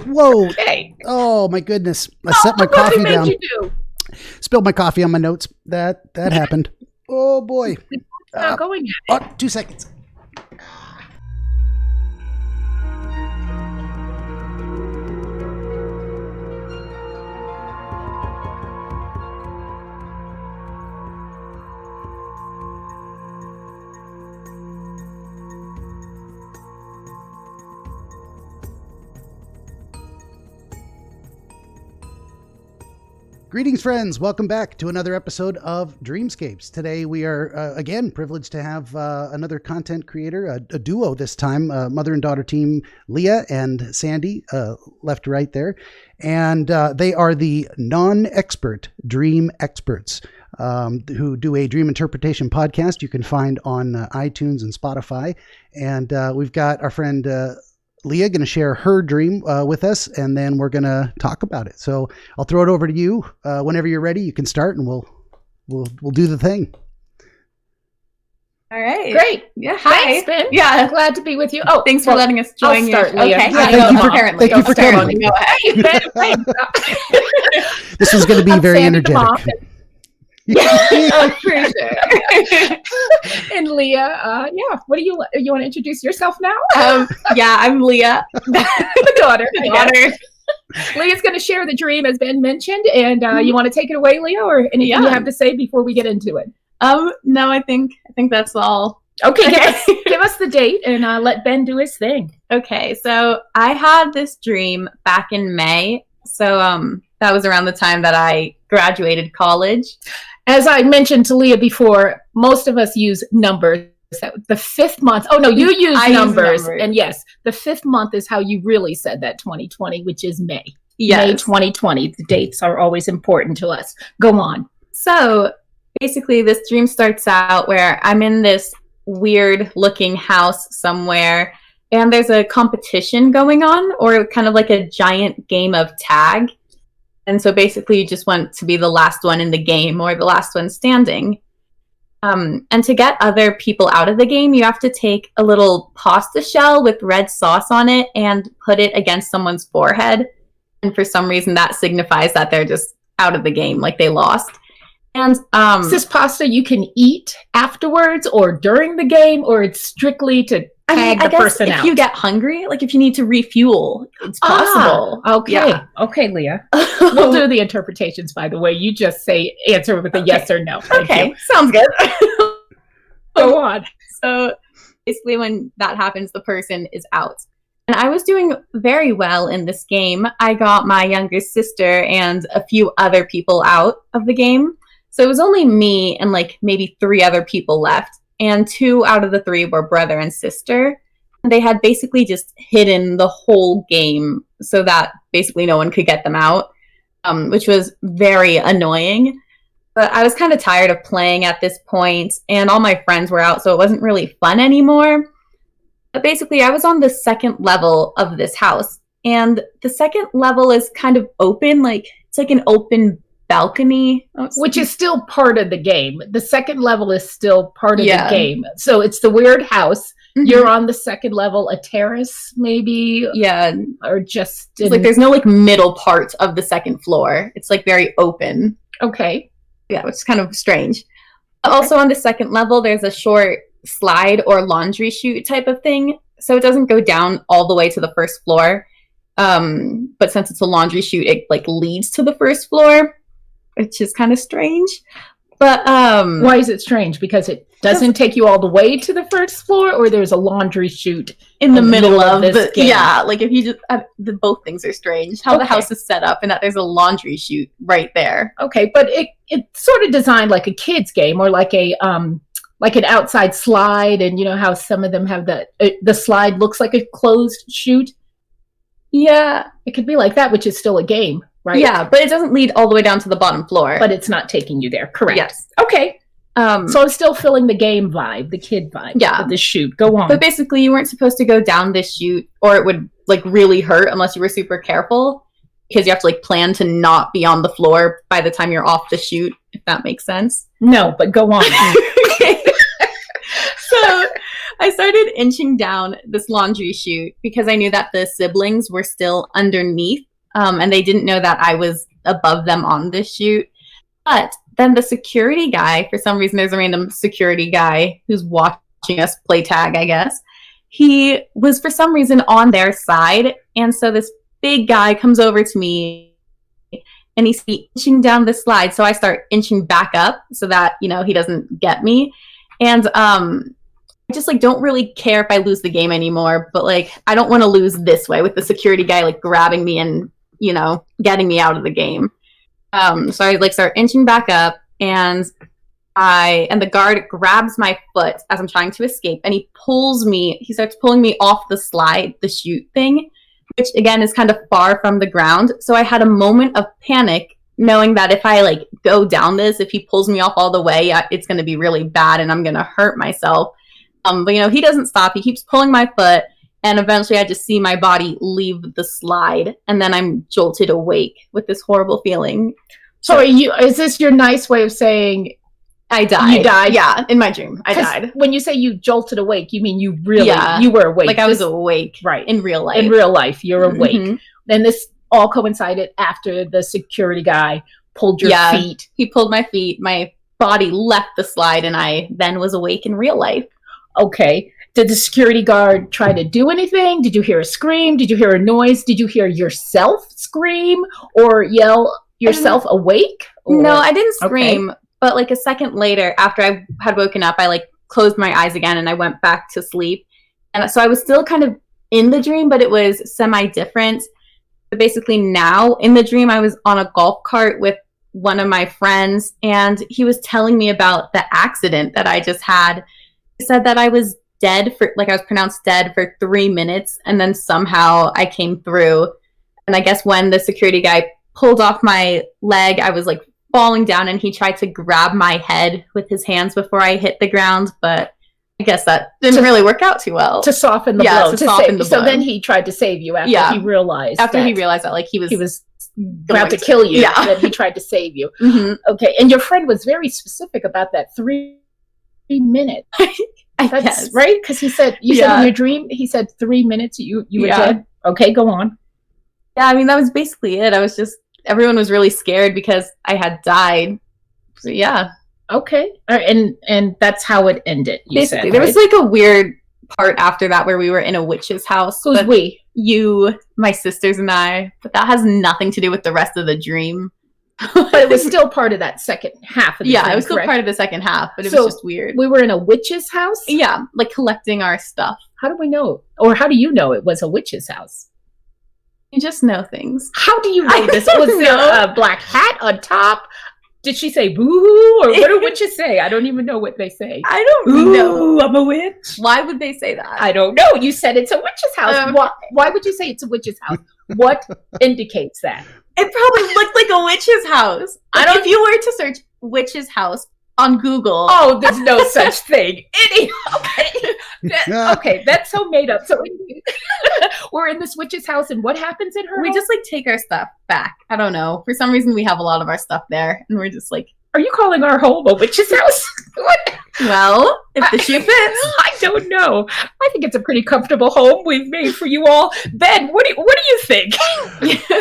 Whoa. Okay. Oh, my goodness. I set my coffee down. What did you do? Spilled my coffee on my notes. That happened. Oh, boy. It's not going at it. 2 seconds. Greetings, friends. Welcome back to another episode of Dreamscapes. Today we are, again, privileged to have another content creator, a duo this time, mother and daughter team, Leah and Sandy, left to right there. And they are the non-expert dream experts who do a dream interpretation podcast you can find on iTunes and Spotify. And we've got our friend Leah going to share her dream with us, and then we're going to talk about it. So I'll throw it over to you. Whenever you're ready, you can start, and we'll do the thing. All right. Great. Yeah. Hi. Thanks, Ben. Yeah. Glad to be with you. Oh, Thanks for letting us join you. I'll start, Leah. Okay. Thank you for coming. This is going to be very energetic. Yeah, for sure. And Leah, what do you want to introduce yourself now? Yeah, I'm Leah, the daughter. Leah's going to share the dream, as Ben mentioned, and you want to take it away, Leah, or anything you have to say before we get into it? No, I think that's all. Okay. Give us the date and let Ben do his thing. Okay, so I had this dream back in May. So that was around the time that I graduated college. As I mentioned to Leah before, most of us use numbers. The fifth month. Oh, no, you use numbers. And yes, the fifth month is how you really said that 2020, which is May. Yes. May 2020. The dates are always important to us. Go on. So basically, this dream starts out where I'm in this weird looking house somewhere, and there's a competition going on, or kind of like a giant game of tag. And so basically you just want to be the last one in the game or the last one standing. And to get other people out of the game, you have to take a little pasta shell with red sauce on it and put it against someone's forehead. And for some reason that signifies that they're just out of the game, like they lost. And is this pasta you can eat afterwards or during the game, or it's strictly to tag the person out? If you get hungry, like if you need to refuel, it's possible. Okay. Yeah. Okay, Leah. We'll do the interpretations, by the way. You just answer with a yes or no. Okay. Sounds good. Go on. So basically when that happens, the person is out. And I was doing very well in this game. I got my younger sister and a few other people out of the game. So it was only me and like maybe 3 other people left. And 2 out of the 3 were brother and sister. And they had basically just hidden the whole game so that basically no one could get them out, which was very annoying. But I was kind of tired of playing at this point, and all my friends were out, so it wasn't really fun anymore. But basically, I was on the second level of this house. And the second level is kind of open, like it's like an open balcony, which is still part of the game. The second level is still part of the game. So it's the weird house. Mm-hmm. You're on the second level, a terrace maybe, or just it's like there's no like middle part of the second floor. It's like very open. Okay, which is kind of strange. Okay. Also on the second level, there's a short slide or laundry chute type of thing, so it doesn't go down all the way to the first floor. But since it's a laundry chute, it like leads to the first floor, which is kind of strange. But why is it strange? Because it doesn't take you all the way to the first floor, or there's a laundry chute in the middle of this game? Yeah, like if you just both things are strange. How the house is set up and that there's a laundry chute right there. Okay, but it's sort of designed like a kid's game, or like a like an outside slide, and you know how some of them have the slide looks like a closed chute. Yeah, it could be like that, which is still a game. Right. Yeah, but it doesn't lead all the way down to the bottom floor. But it's not taking you there. Correct. Yes. Okay. So I'm still feeling the game vibe, the kid vibe. Yeah. Of the chute. Go on. But basically, you weren't supposed to go down this chute, or it would like really hurt unless you were super careful, because you have to like plan to not be on the floor by the time you're off the chute, if that makes sense. No, but go on. Okay. So I started inching down this laundry chute because I knew that the siblings were still underneath, and they didn't know that I was above them on this chute. But then the security guy, for some reason, there's a random security guy who's watching us play tag, I guess. He was, for some reason, on their side. And so this big guy comes over to me and he's inching down the slide. So I start inching back up so that, you know, he doesn't get me. And I just like don't really care if I lose the game anymore. But like, I don't want to lose this way with the security guy like grabbing me and, you know, getting me out of the game. So I like start inching back up, and the guard grabs my foot as I'm trying to escape, and he starts pulling me off the slide, the chute thing, which again is kind of far from the ground. So I had a moment of panic, knowing that if I like go down this, if he pulls me off all the way, it's going to be really bad and I'm going to hurt myself. But you know, he doesn't stop. He keeps pulling my foot. And eventually I just see my body leave the slide, and then I'm jolted awake with this horrible feeling. So is this your nice way of saying I died? You died? Yeah, in my dream. I died. When you say you jolted awake, you mean you really, you were awake. Like I was awake. Right. In real life. In real life, you're awake. Then this all coincided after the security guy pulled your feet. He pulled my feet. My body left the slide, and I then was awake in real life. Okay. Did the security guard try to do anything? Did you hear a scream? Did you hear a noise? Did you hear yourself scream or yell yourself awake? Or? No, I didn't scream. Okay. But like a second later, after I had woken up, I like closed my eyes again and I went back to sleep. And so I was still kind of in the dream, but it was semi-different. But basically now in the dream, I was on a golf cart with one of my friends, and he was telling me about the accident that I just had. He said that I was dead for, like I was pronounced dead for 3 minutes, and then somehow I came through. And I guess when the security guy pulled off my leg, I was like falling down, and he tried to grab my head with his hands before I hit the ground, but I guess that didn't really work out too well. To soften the blow. So then he tried to save you after he realized that like he was about to kill you. Yeah. Then he tried to save you. Okay. And your friend was very specific about that 3 minutes. That's right, because he said you said in your dream he said 3 minutes you were dead. Okay, go on. Yeah, I mean that was basically it. I was just everyone was really scared because I had died. So yeah. Okay, and that's how it ended. Basically, there was like a weird part after that where we were in a witch's house. Who's we? You, my sisters, and I. But that has nothing to do with the rest of the dream. But it was still part of that second half of the dream, it was still part of the second half, but it was just weird. We were in a witch's house? Yeah, like collecting our stuff. How do we know? Or how do you know it was a witch's house? You just know things. How do you know this? Was there a black hat on top? Did she say boo-hoo? Or what do witches say? I don't even know what they say. I don't know. I'm a witch. Why would they say that? I don't know. You said it's a witch's house. Why would you say it's a witch's house? What indicates that? It probably looked like a witch's house. If you were to search witch's house on Google. Oh, there's no such thing. Okay, that's so made up. So we're in this witch's house, and what happens in her house? Just like take our stuff back. I don't know. For some reason, we have a lot of our stuff there, and we're just like, are you calling our home a witch's house? What? Well, if the shoe fits. I don't know. I think it's a pretty comfortable home we've made for you all. Ben, what do you think?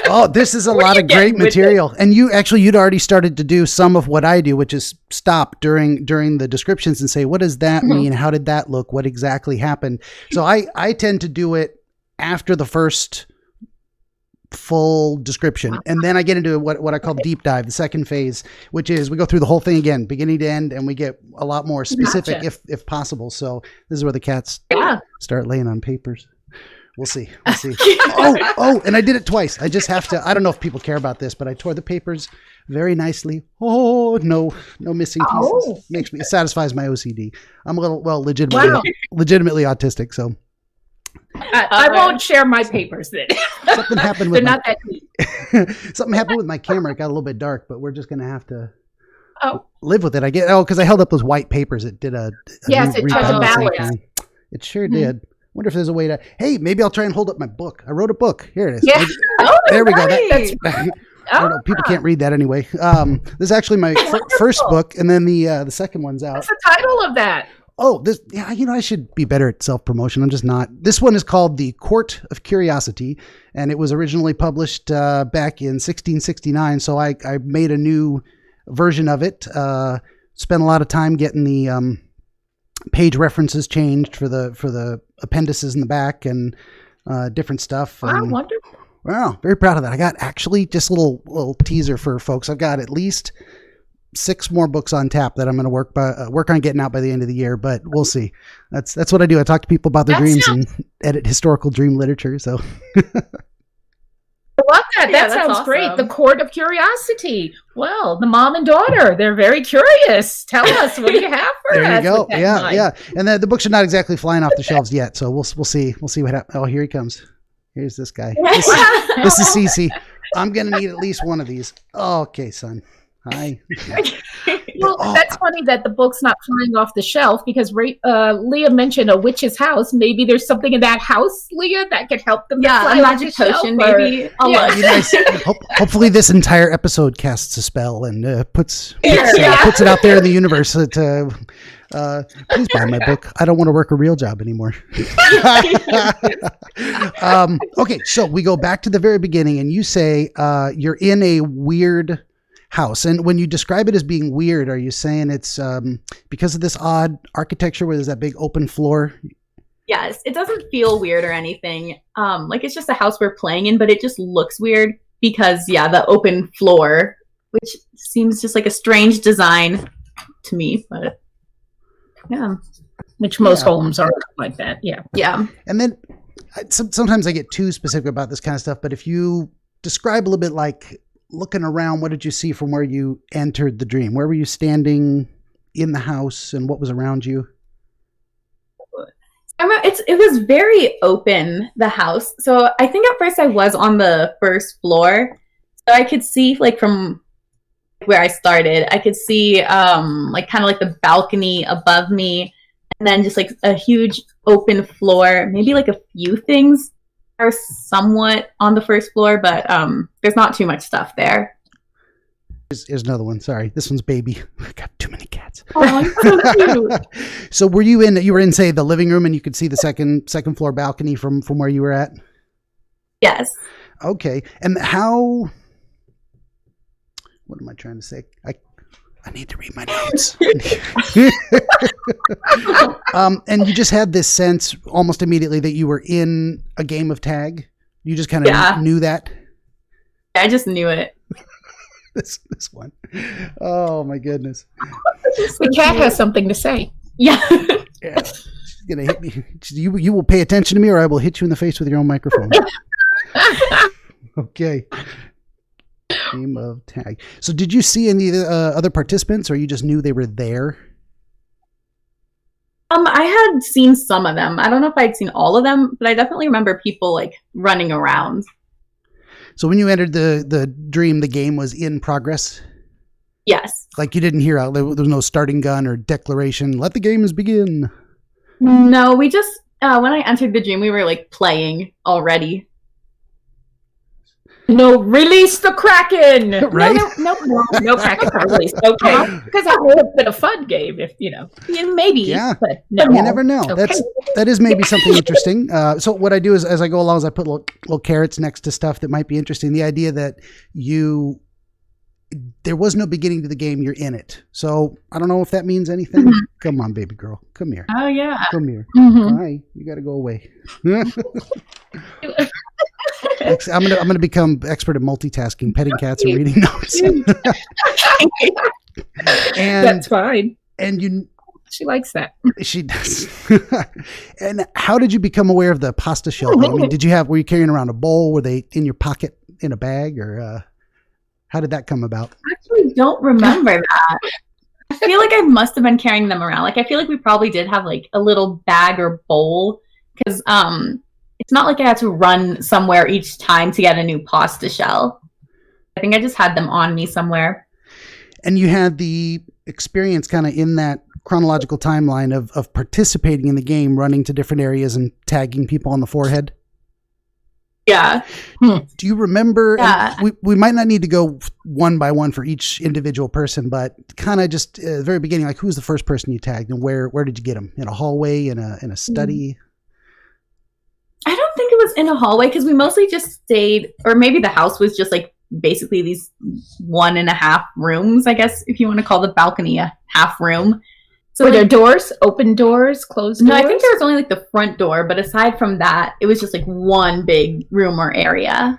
Oh, this is a lot of great material. And you'd already started to do some of what I do, which is stop during the descriptions and say, what does that mean? How did that look? What exactly happened? So I tend to do it after the first full description, and then I get into what I call deep dive, the second phase, which is we go through the whole thing again, beginning to end, and we get a lot more specific if possible. So this is where the cats start laying on papers. We'll see. Oh, and I did it twice. I just have to. I don't know if people care about this, but I tore the papers very nicely. Oh, no missing pieces. It satisfies my OCD. I'm a little legitimately autistic, so. I won't share my papers then. Something happened with They're not that neat. Something happened with my camera. It got a little bit dark, but we're just going to have to live with it. Because I held up those white papers. It did it tried to balance. It sure did. Wonder if there's a way to, hey, maybe I'll try and hold up my book. I wrote a book. Here it is. Yeah. There we go. I don't know, people can't read that anyway. This is actually my first book, and then the second one's out. What's the title of that? Oh, this, yeah, I should be better at self-promotion. I'm just not. This one is called The Court of Curiosity, and it was originally published back in 1669. So I made a new version of it. Spent a lot of time getting the page references changed for the appendices in the back and different stuff. Wow, wonderful. Wow, very proud of that. I got actually just a little teaser for folks. I've got at least 6 more books on tap that I'm going to work on getting out by the end of the year, but we'll see. That's what I do. I talk to people about their dreams and edit historical dream literature. So I love that. Yeah, That sounds awesome. great. The Court of Curiosity. Well, the mom and daughter, they're very curious. Tell us, what do you have for us? there you go. with that in Yeah, mind? yeah. And the books are not exactly flying off the shelves yet, so we'll see. We'll see what happens. Oh, here he comes. Here's this guy. This is Cece. I'm going to need at least one of these. Okay, son. Hi. Well, that's funny that the book's not flying off the shelf because Leah mentioned a witch's house. Maybe there's something in that house, Leah, that could help them. Yeah, fly a off magic the shelf, potion, or- maybe. Yeah. Be nice. Hopefully this entire episode casts a spell and puts Yeah. it out there in the universe that please buy my book. I don't want to work a real job anymore. Okay, so we go back to the very beginning and you say you're in a weird house. And when you describe it as being weird, are you saying it's because of this odd architecture where there's that big open floor? Yes, it doesn't feel weird or anything. Like it's just a house we're playing in, but it just looks weird because, the open floor, which seems just like a strange design to me, but yeah. Which most homes are like that. Yeah. Yeah. And then sometimes I get too specific about this kind of stuff, but if you describe a little bit like looking around, what did you see from where you entered the dream? Where were you standing in the house and what was around you? It was very open, the house. So I think at first I was on the first floor. So I could see like from where I started, I could see like kind of like the balcony above me and then just like a huge open floor. Maybe like a few things are somewhat on the first floor, but there's not too much stuff there. Here's another one. Sorry, this one's baby. I got too many cats. Oh, so cute. So you were in, say, the living room and you could see the second floor balcony from where you were at? Yes. Okay. And how, what am I trying to say? I need to read my notes. And you just had this sense almost immediately that you were in a game of tag? You just kind of knew that? I just knew it. This one. Oh my goodness. The cat has something to say. Yeah. Yeah. She's gonna hit me. You will pay attention to me or I will hit you in the face with your own microphone. Okay. Game of tag. So did you see any other participants or you just knew they were there? I had seen some of them. I don't know if I'd seen all of them, but I definitely remember people like running around. So when you entered the dream, the game was in progress? Yes. Like you didn't hear out, there was no starting gun or declaration, let the games begin. No, we just, when I entered the dream, we were like playing already. No, release the Kraken. Right? No Kraken release. Okay, because that would have been a fun game if maybe. Yeah, but no. you never know. Okay. That is maybe something interesting. So what I do is, as I go along, is I put little carrots next to stuff that might be interesting. The idea that there was no beginning to the game. You're in it. So I don't know if that means anything. Mm-hmm. Come on, baby girl, come here. Oh yeah. Come here. Mm-hmm. Hi, you got to go away. I'm gonna become expert at multitasking, petting cats and reading notes. And that's fine. And she likes that. She does. And how did you become aware of the pasta shell? I mean, were you carrying around a bowl? Were they in your pocket in a bag, or how did that come about? I actually don't remember that. I feel like I must have been carrying them around. Like I feel like we probably did have like a little bag or bowl because it's not like I had to run somewhere each time to get a new pasta shell. I think I just had them on me somewhere. And you had the experience kind of in that chronological timeline of participating in the game, running to different areas and tagging people on the forehead? Yeah. Do you remember? Yeah. We might not need to go one by one for each individual person, but kind of just at the very beginning, like who's the first person you tagged and where did you get them? In a hallway, in a study? I don't think it was in a hallway because we mostly just stayed, or maybe the house was just like basically these 1.5 rooms, I guess, if you want to call the balcony a half room. So were there doors, open doors, closed doors? No, I think there was only like the front door, but aside from that, it was just like one big room or area.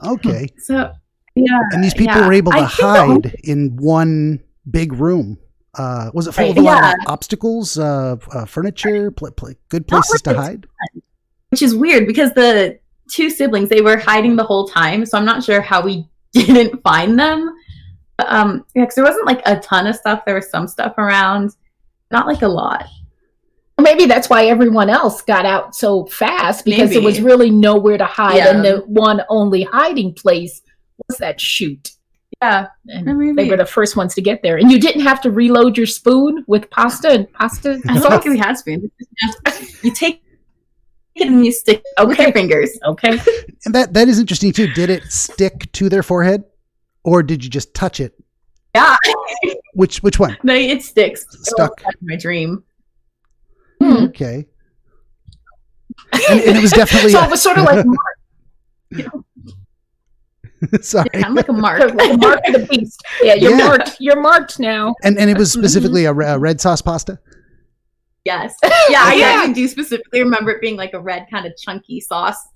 Okay. So, yeah. And these people were able to hide in one big room. Was it full of a lot of obstacles, furniture, good places to hide? Which is weird because the 2 siblings, they were hiding the whole time. So I'm not sure how we didn't find them. But, yeah, because there wasn't like a ton of stuff. There was some stuff around. Not like a lot. Maybe that's why everyone else got out so fast, because there was really nowhere to hide. Yeah. And the one only hiding place was that chute. Yeah. And they were the first ones to get there. And you didn't have to reload your spoon with pasta and pasta. I thought we had spoons. You take it and you stick it with your fingers. Okay. And that is interesting too. Did it stick to their forehead or did you just touch it? Yeah. Which one? No, it sticks. Stuck. That's my dream. Okay. And it was definitely... So it was sort of like... Sorry. Yeah, I'm like a mark. Like a mark of the beast. Yeah, marked. You're marked now. And it was specifically a red sauce pasta? Yes. Yeah, I do specifically remember it being like a red kind of chunky sauce.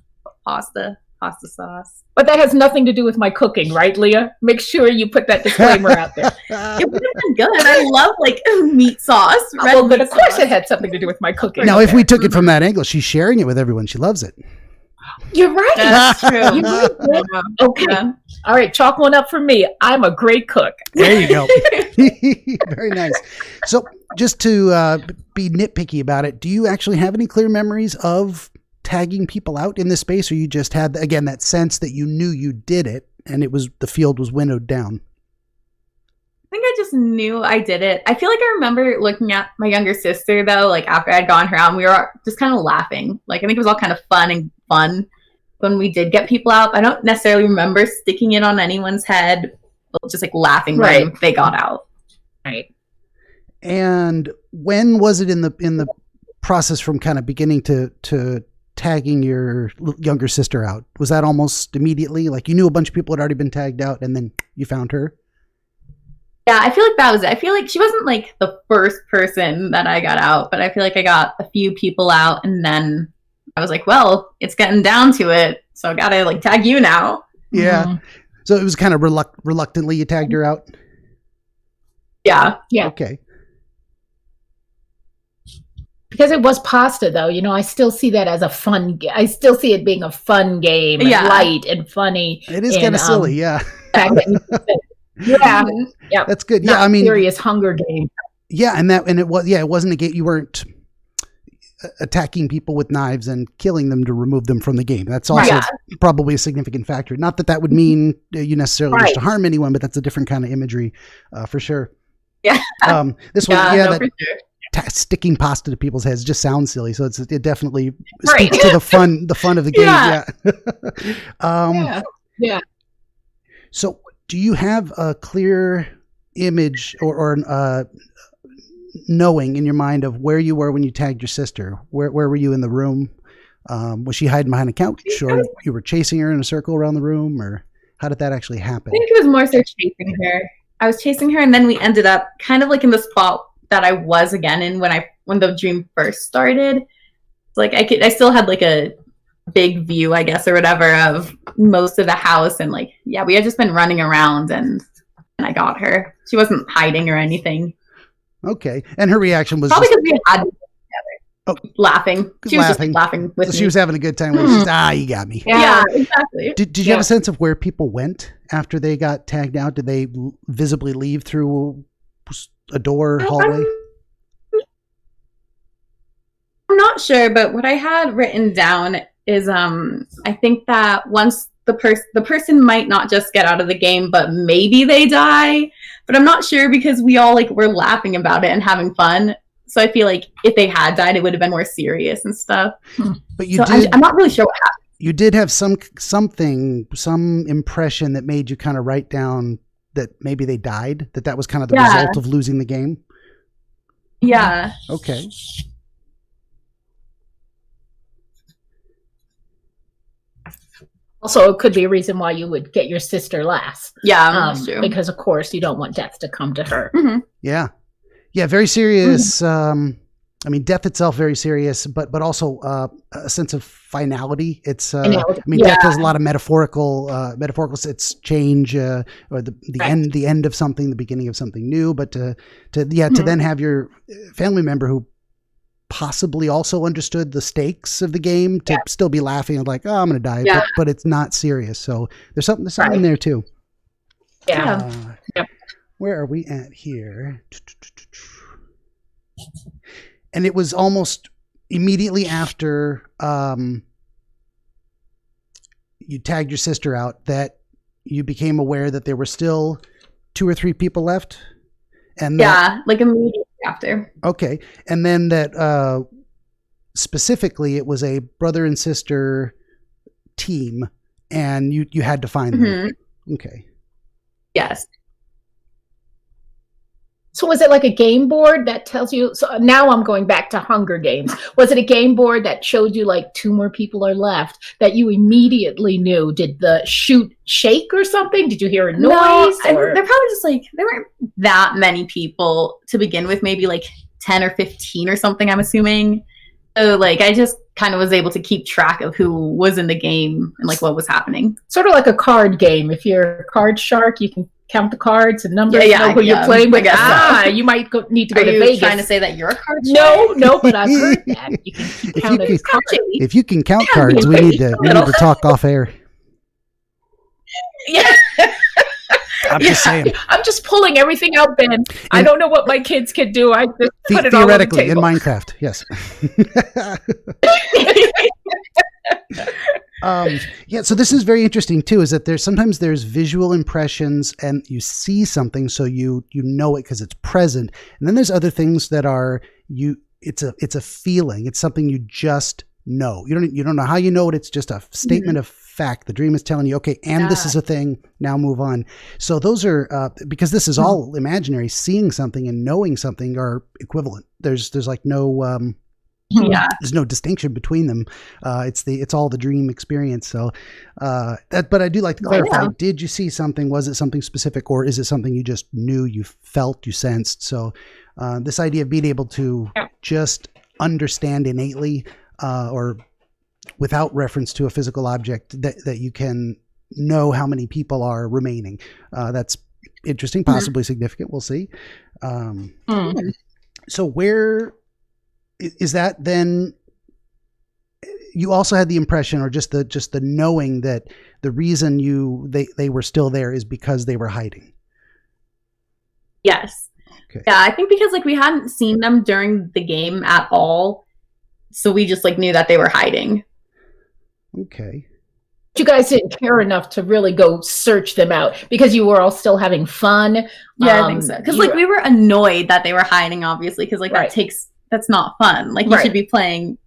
Pasta sauce. But that has nothing to do with my cooking, right, Leah? Make sure you put that disclaimer out there. It would have been good. I love like meat sauce. Well, but of course it had something to do with my cooking. Now, if we took it from that angle, she's sharing it with everyone. She loves it. You're right. That's true. Okay. Yeah. All right. Chalk one up for me. I'm a great cook. There you go. Very nice. So just to be nitpicky about it, do you actually have any clear memories of tagging people out in this space, or you just had, again, that sense that you knew you did it and the field was winnowed down? I think I just knew I did it. I feel like I remember looking at my younger sister though, like after I'd gone her out, and we were just kind of laughing. Like I think it was all kind of fun when we did get people out. I don't necessarily remember sticking it on anyone's head, but just like laughing when they got out. Right. And when was it in the process from kind of beginning to tagging your younger sister out? Was that almost immediately? Like you knew a bunch of people had already been tagged out and then you found her? Yeah, I feel like that was it. I feel like she wasn't like the first person that I got out, but I feel like I got a few people out and then I was like, well, it's getting down to it. So I got to like tag you now. Yeah. Mm-hmm. So it was kind of reluctantly you tagged her out? Yeah. Yeah. Okay. Because it was pasta, though, I still see that as I still see it being a fun game, and light and funny. It is kind of silly, yeah. Yeah, that's good. Not serious Hunger Game. Yeah, it wasn't a game. You weren't attacking people with knives and killing them to remove them from the game. That's also probably a significant factor. Not that would mean you necessarily wish to harm anyone, but that's a different kind of imagery, for sure. Yeah. This one, sticking pasta to people's heads just sounds silly, so it definitely speaks to the fun of the game. Yeah. So do you have a clear image or knowing in your mind of where you were when you tagged your sister? Where were you in the room? Was she hiding behind a couch, or you were chasing her in a circle around the room, or how did that actually happen? I think it was more so chasing her. I was chasing her, and then we ended up kind of like in the spot that I was again in when the dream first started. Like I still had like a big view, I guess, or whatever, of most of the house, and like we had just been running around, and I got her. She wasn't hiding or anything. Okay, and her reaction was probably because we had been together, laughing. She was just laughing with me. She was having a good time. She's you got me. Yeah, exactly. Did you have a sense of where people went after they got tagged out? Did they visibly leave through a door, hallway? I'm not sure, but what I had written down is I think that once the person might not just get out of the game, but maybe they die. But I'm not sure because we all were laughing about it and having fun. So I feel like if they had died, it would have been more serious and stuff. But I'm not really sure what happened. you did have some impression that made you kind of write down that maybe they died, that was kind of the result of losing the game. Yeah. Okay. Also, it could be a reason why you would get your sister last. Yeah, that's true. Because, of course, you don't want death to come to her. Mm-hmm. Yeah. Yeah, very serious. I mean, death itself, very serious, but also a sense of finality. It's, death has a lot of metaphorical, it's change, or the end of something, the beginning of something new. But to then have your family member who possibly also understood the stakes of the game to still be laughing and like, oh, I'm going to die, but it's not serious. So there's something there too. Yeah. Where are we at here? And it was almost immediately after you tagged your sister out that you became aware that there were still 2 or 3 people left. And like immediately after. Okay. And then that specifically it was a brother and sister team and you had to find them. Okay. Yes. So was it like a game board that tells you, so now I'm going back to Hunger Games. Was it a game board that showed you like 2 more people are left that you immediately knew? Did the chute shake or something? Did you hear a noise? They're probably just like, there weren't that many people to begin with, maybe like 10 or 15 or something, I'm assuming. So like, I just kind of was able to keep track of who was in the game and like what was happening. Sort of like a card game. If you're a card shark, you can count the cards and numbers, know who you're playing with. You might need to go to Vegas. Are you trying to say that you're a card shark? No, but I've heard that. You can keep counting cards. If you can count cards, we need to talk off air. Yeah. I'm just saying. I'm just pulling everything out, Ben. I don't know what my kids can do. I just put it all on the table. Theoretically, in Minecraft, yes. So this is very interesting too, is that sometimes there's visual impressions and you see something so you know it because it's present, and then there's other things that are it's a feeling, it's something you just know. You don't know how you know it, it's just a statement of fact. The dream is telling you, okay, and this is a thing, now move on. So those are because this is all imaginary, seeing something and knowing something are equivalent. There's like no there's no distinction between them. It's all the dream experience. So, but I do like to clarify, did you see something? Was it something specific, or is it something you just knew, you felt, you sensed? So, this idea of being able to just understand innately, or without reference to a physical object, that you can know how many people are remaining. That's interesting, possibly significant. We'll see. So where is that then? You also had the impression, or just the knowing that the reason they were still there is because they were hiding. Yes. Okay. Yeah, I think because like we hadn't seen them during the game at all, so we just like knew that they were hiding. Okay. You guys didn't care enough to really go search them out because you were all still having fun. Yeah, I think so. Because like we were annoyed that they were hiding, obviously, because like that's not fun. Like you should be playing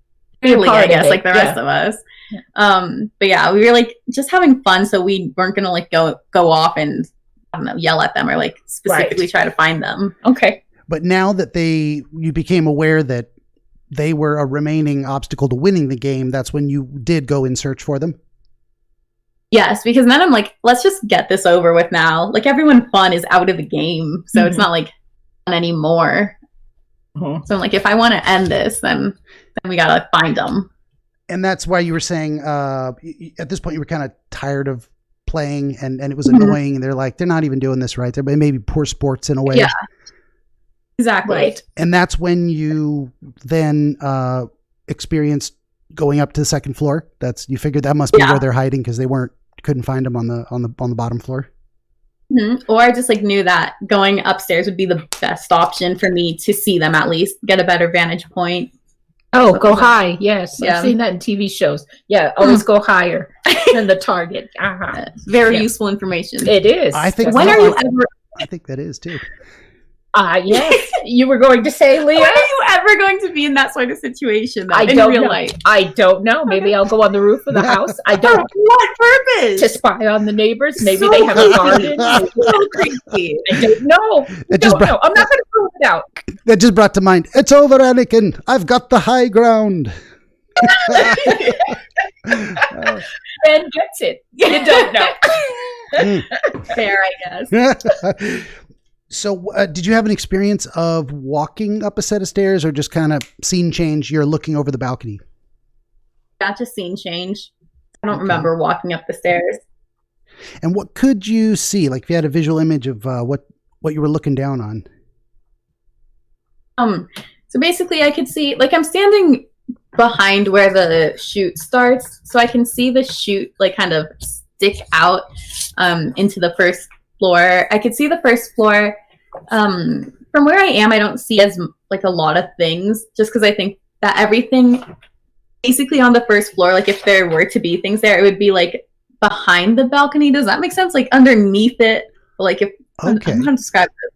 freely, I guess, like the rest of us. But yeah, we were like just having fun, so we weren't gonna like go off and I don't know, yell at them or like specifically try to find them. Okay. But now that you became aware that they were a remaining obstacle to winning the game, that's when you did go in search for them? Yes, because then I'm like, let's just get this over with now. Like everyone fun is out of the game, so it's not like fun anymore. So I'm like, if I want to end this, then we gotta find them. And that's why you were saying at this point you were kind of tired of playing, and it was annoying. And they're like, they're not even doing this right. They're maybe poor sports in a way. Yeah, exactly. Right. And that's when you then experienced going up to the second floor. You figured that must be where they're hiding because they couldn't find them on the bottom floor. Or I just like knew that going upstairs would be the best option for me to see them, at least get a better vantage point. Oh, go high. Yes. I've seen that in TV shows. Yeah. Always go higher than the target. Very useful information. It is. I think I think that is too. Yes. You were going to say, Leah? When are you ever going to be in that sort of situation, though, I in don't real know. life? I don't know. Maybe I'll go on the roof of the house. I don't know. What purpose? To spy on the neighbors. Maybe So they have a creepy. garden. So creepy. I don't know. It just No, I'm not going to throw it out. That just brought to mind, it's over, Anakin. I've got the high ground. Ben gets it. You don't know. Fair, I guess. So did you have an experience of walking up a set of stairs or just kind of scene change? You're looking over the balcony. Not just scene change. I don't remember walking up the stairs. And what could you see? Like if you had a visual image of what you were looking down on. So basically I could see, like I'm standing behind where the chute starts, so I can see the chute like kind of stick out into the first floor. I could see the first floor. From where I am, I don't see as like a lot of things, just because I think that everything basically on the first floor, like if there were to be things there, it would be like behind the balcony. Does that make sense? Like underneath it, like if Okay. I'm trying to describe it.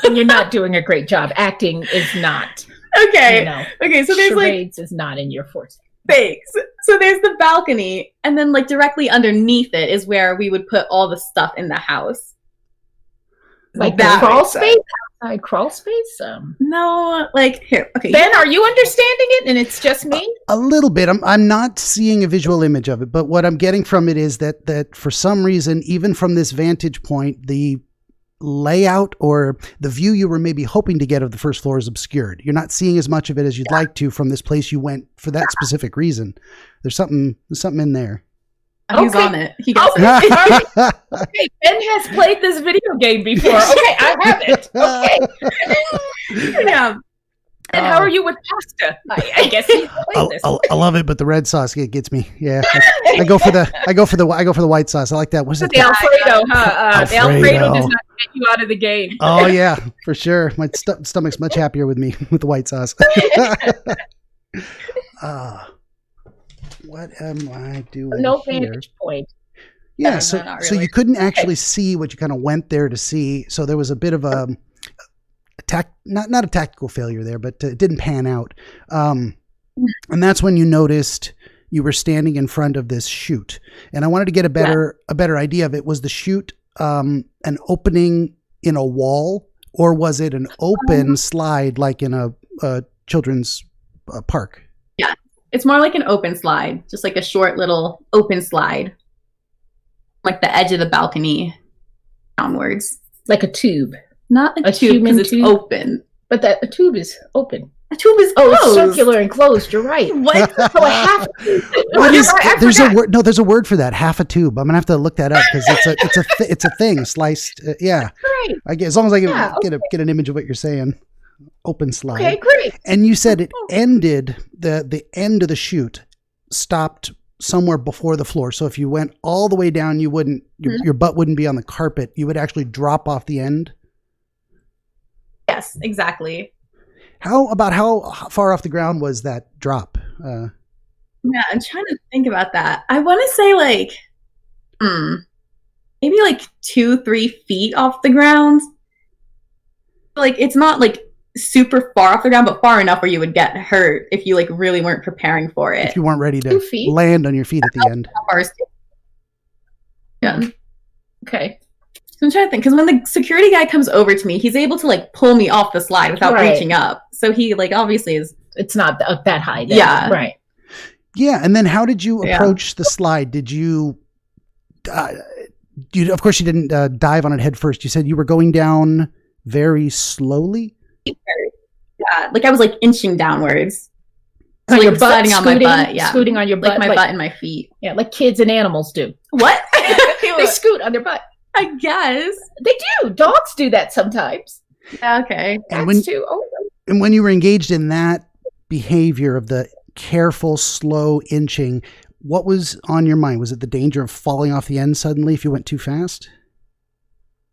And you're not doing a great job. Acting is not. Okay. You know, Okay, so there's charades is not in your forte. Thanks. So there's the balcony, and then like directly underneath it is where we would put all the stuff in the house. Like that crawl makes space? Outside crawl space? No, like here. Okay. Ben, are you understanding it and it's just me? A little bit. I'm not seeing a visual image of it, but what I'm getting from it is that for some reason, even from this vantage point, the layout or the view you were maybe hoping to get of the first floor is obscured. You're not seeing as much of it as you'd like to from this place you went for that specific reason. There's something in there. He's on it. He gets Okay. it. Okay, Ben has played this video game before. Okay, I have it. Okay. Yeah. And how are you with pasta? I guess he's played this. I love it, but the red sauce gets me. Yeah, I go for the white sauce. I like that. What's it? The Alfredo, huh? The Alfredo Alfredo does not get you out of the game. Oh yeah, for sure. My stomach's much happier with me with the white sauce. What am I doing? No here? vantage point. Yeah, No, so not so really. you couldn't actually see what you kind of went there to see. So there was a bit of a not a tactical failure there, but it didn't pan out. And that's when you noticed you were standing in front of this chute. And I wanted to get a better idea of it. Was the chute an opening in a wall, or was it an open slide like in a children's park? Yeah. It's more like an open slide, just like a short little open slide. Like the edge of the balcony downwards. Like a tube. Not a tube human because it's tube? open. But a tube is open. A tube is Oh, closed. it's circular and closed. You're right. What? So a half tube. There's a word. No, there's a word for that. Half a tube. I'm gonna have to look that up because it's a thing. Sliced. Yeah. Right. I guess as long as I can Yeah, get an image of what you're saying. Open slide. Okay, great. And you said it ended the end of the chute stopped somewhere before the floor. So if you went all the way down, you wouldn't your butt wouldn't be on the carpet. You would actually drop off the end. Yes, exactly. How far off the ground was that drop? Yeah, I'm trying to think about that. I want to say like, maybe like 2-3 feet off the ground. Like it's not like super far off the ground, but far enough where you would get hurt if you like really weren't preparing for it. If you weren't ready 2 to feet? land on your feet at the end. How far is it? Yeah. Okay. So I'm trying to think, because when the security guy comes over to me, he's able to like pull me off the slide without Right. reaching up. So he like obviously is. It's not that high. Then. Yeah. Right. Yeah, and then how did you Yeah. approach the slide? Did you? Of course, you didn't dive on it head first. You said you were going down very slowly. Yeah, like I was like inching downwards. On like your butt, sliding on my scooting, butt, yeah. Scooting on your butt. Like my butt and my feet. Yeah, like kids and animals do. What? They scoot on their butt. I guess. They do. Dogs do that sometimes. Yeah, okay. And Cats too. Oh, And when you were engaged in that behavior of the careful, slow inching, what was on your mind? Was it the danger of falling off the end suddenly if you went too fast?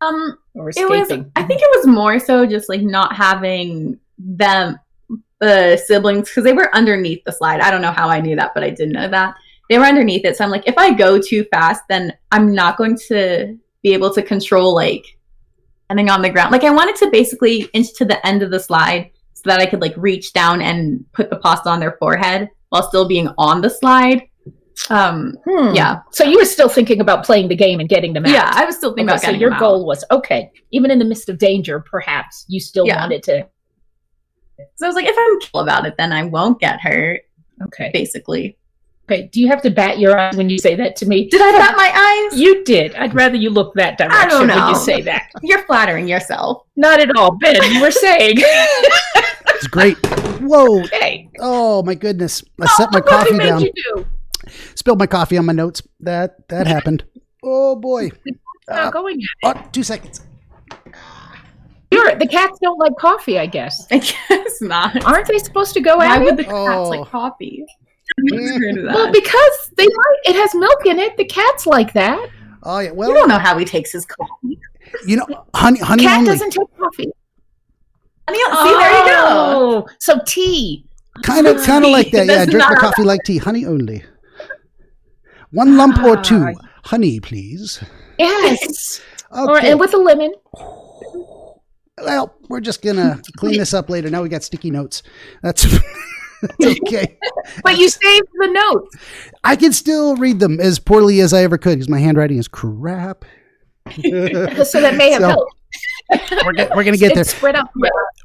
or It was. escaping. I think it was more so just like not having them, the siblings, because they were underneath the slide. I don't know how I knew that, but I did know that they were underneath it. So I'm like, if I go too fast, then I'm not going to be able to control like standing on the ground. Like I wanted to basically inch to the end of the slide so that I could like reach down and put the pasta on their forehead while still being on the slide. Yeah. So you were still thinking about playing the game and getting them out. Yeah, I was still thinking about getting them out. So your out. goal was, okay, even in the midst of danger, perhaps, you still wanted to. So I was like, if I'm chill about it, then I won't get hurt. Okay. Basically. Okay. Do you have to bat your eyes when you say that to me? Did I bat my eyes? You did. I'd rather you look that direction I don't know. when you say that. You're flattering yourself. Not at all, Ben. You were saying. It's great. Whoa. Okay. Oh, my goodness. I set my coffee down. You do? Spilled my coffee on my notes. That happened. Oh, boy. Not going at it. 2 seconds. The cats don't like coffee, I guess. I guess not. Aren't they supposed to go Why at would it? the cats like coffee? Well, because it has milk in it. The cats like that. Oh, yeah. Well, you don't know how he takes his coffee. You know, honey Cat only. doesn't take coffee. See, there you go. So tea. Kind of like that. Yeah, I drink my coffee like tea. Honey only. 1 lump or 2. Honey, please. Yes. Okay. And with a lemon. Well, we're just going to clean this up later. Now we got sticky notes. That's okay. But you saved the notes. I can still read them as poorly as I ever could because my handwriting is crap. So that may have helped. We're going to get there. Spread out.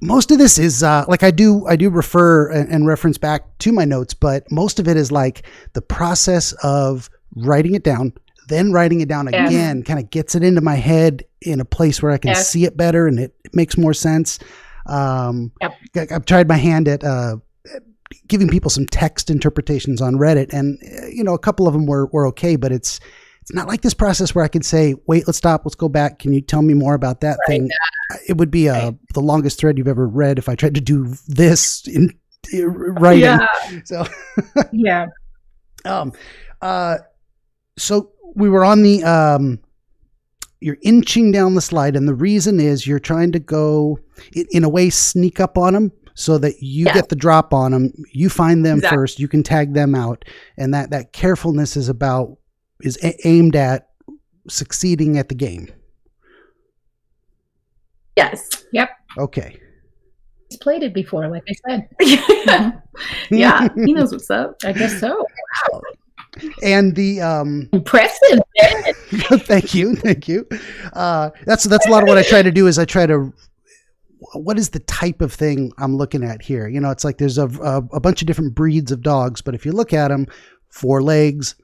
Most of this is like I do refer and reference back to my notes, but most of it is like the process of writing it down, then writing it down again, kind of gets it into my head in a place where I can see it better and it makes more sense. I've tried my hand at giving people some text interpretations on Reddit, and a couple of them were okay, but it's not like this process where I can say, wait, let's stop, let's go back. Can you tell me more about that thing? It would be the longest thread you've ever read if I tried to do this in writing. Yeah. So yeah. So we were on the you're inching down the slide, and the reason is you're trying to go in a way sneak up on them so that you get the drop on them. You find them first, you can tag them out, and that carefulness is aimed at succeeding at the game. Yes. Yep. Okay. He's played it before, like I said. Yeah, he knows what's up. I guess so. Wow. And the impressive. Thank you. That's a lot of what I try to do is I try to. What is the type of thing I'm looking at here? It's like there's a bunch of different breeds of dogs, but if you look at them, 4 legs,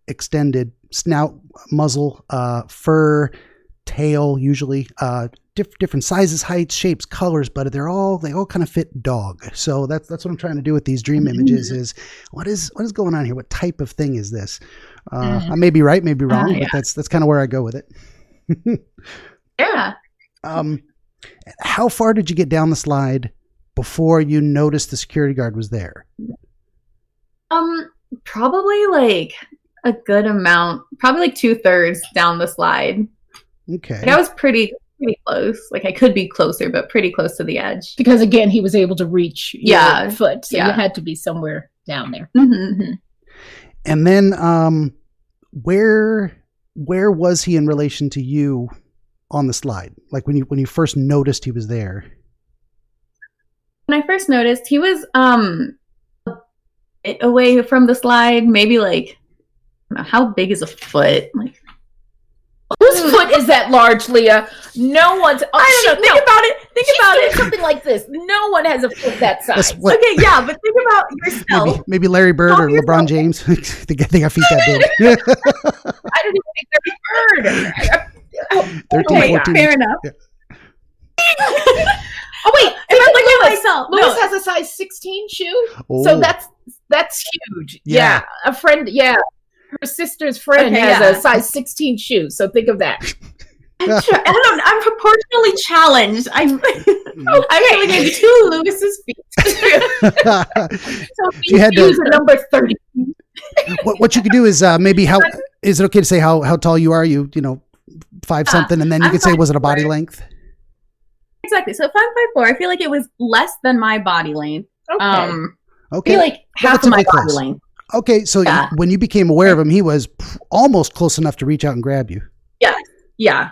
extended snout, muzzle, fur, tail, usually different sizes, heights, shapes, colors, but they all kind of fit dog. So that's what I'm trying to do with these dream images is what is going on here? What type of thing is this? I may be right, may be wrong, but that's kind of where I go with it. Yeah. How far did you get down the slide before you noticed the security guard was there? Probably like a good amount, probably like 2/3 down the slide. Okay. Like I was pretty close. Like I could be closer, but pretty close to the edge. Because again, he was able to reach your foot, so you had to be somewhere down there. Mm-hmm. And then, where was he in relation to you on the slide? Like when you first noticed he was there? When I first noticed, he was a bit away from the slide. Maybe like, I don't know, how big is a foot? Like, whose foot is that large, Leah? No one's. I don't know. Think about it. Something like this. No one has a foot that size. Okay, yeah, but think about yourself. Maybe Larry Bird or LeBron James. they got feet that big. I don't even think Larry Bird. 13, 14. Fair enough. Yeah. Oh wait, if I'm looking at myself. Lewis has a size 16 shoe, oh. So that's huge. Yeah, a friend. Yeah, her sister's friend has a size 16 shoe. So think of that. I'm proportionally challenged. I'm actually going to 2 Lewis's feet. So you had to use a number 30. What you could do is maybe is it okay to say how tall you are? You 5 something, and then you could say, was it a body length? Exactly. So if I'm 5'4", I feel like it was less than my body length. Okay. I feel like half of my body length. Okay, so when you became aware of him, he was almost close enough to reach out and grab you. Yeah.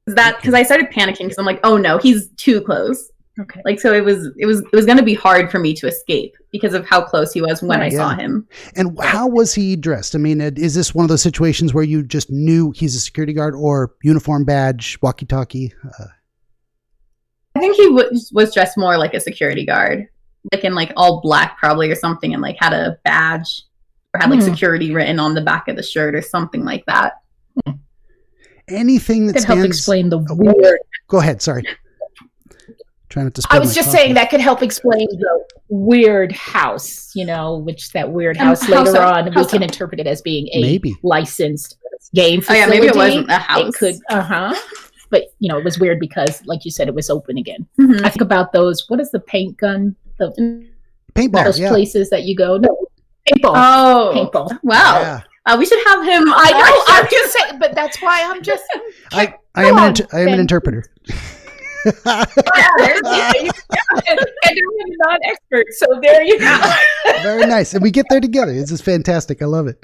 Because I started panicking because I'm like, oh no, he's too close. Okay. Like, so it was going to be hard for me to escape because of how close he was when I saw him. And how was he dressed? I mean, is this one of those situations where you just knew he's a security guard, or uniform, badge, walkie-talkie? I think he was dressed more like a security guard, like in like all black probably or something, and like had a badge or had like security written on the back of the shirt or something like that. Anything that could stands... help explain the weird... Go ahead, sorry. Trying not to I was just saying that could help explain the weird house, which that weird house later on we can interpret it as being a licensed game facility. Oh yeah, maybe it wasn't a house. It could, but it was weird because, like you said, it was open again. Mm-hmm. I think about those. What is the paint gun? The paintball. Those places that you go. No, paintball. Oh, paintball. Wow. Yeah. We should have him. I know. I'm just saying, but that's why I'm just. I am an interpreter. And I'm not an expert, so there you go. Very nice, and we get there together. This is fantastic. I love it.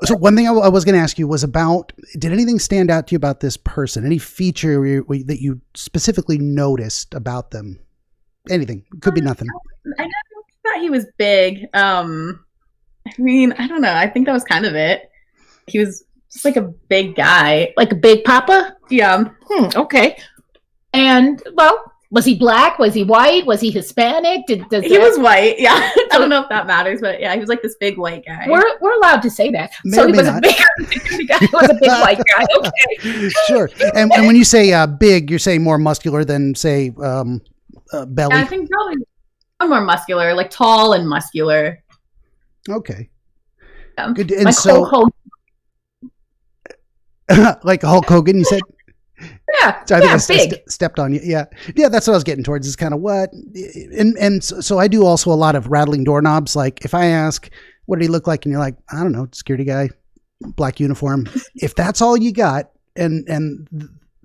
So one thing I was going to ask you was about, did anything stand out to you about this person? Any feature that you specifically noticed about them? Anything. Could be nothing. I never thought he was big. I mean, I don't know. I think that was kind of it. He was just like a big guy. Like a big papa? Yeah. Okay. And, well, was he black? Was he white? Was he Hispanic? He was white. Yeah. I don't know if that matters, but yeah, he was like this big white guy. We're allowed to say that. So he was a big guy. He was a big white guy. Okay. Sure. And when you say big, you're saying more muscular than, say, belly? Yeah, I think probably more muscular, like tall and muscular. Okay. Yeah. Good. And like so, Hulk like Hulk Hogan, you said? Yeah. So I think I stepped on you. Yeah. Yeah. That's what I was getting towards, is kind of what. And so I do also a lot of rattling doorknobs. Like if I ask, what did he look like? And you're like, I don't know, security guy, black uniform. If that's all you got, and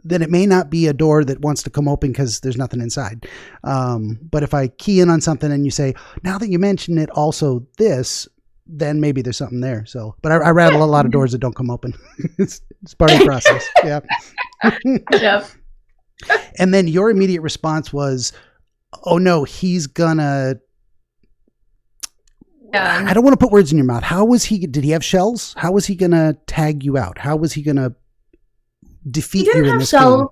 then it may not be a door that wants to come open because there's nothing inside. But if I key in on something and you say, now that you mention it, also this, then maybe there's something there. So, but I rattle a lot of doors that don't come open. it's part of the process. Yeah. Yep. And then your immediate response was, oh no, he's gonna, I don't want to put words in your mouth. Did he have shells? How was he gonna tag you out? How was he gonna defeat you in this game?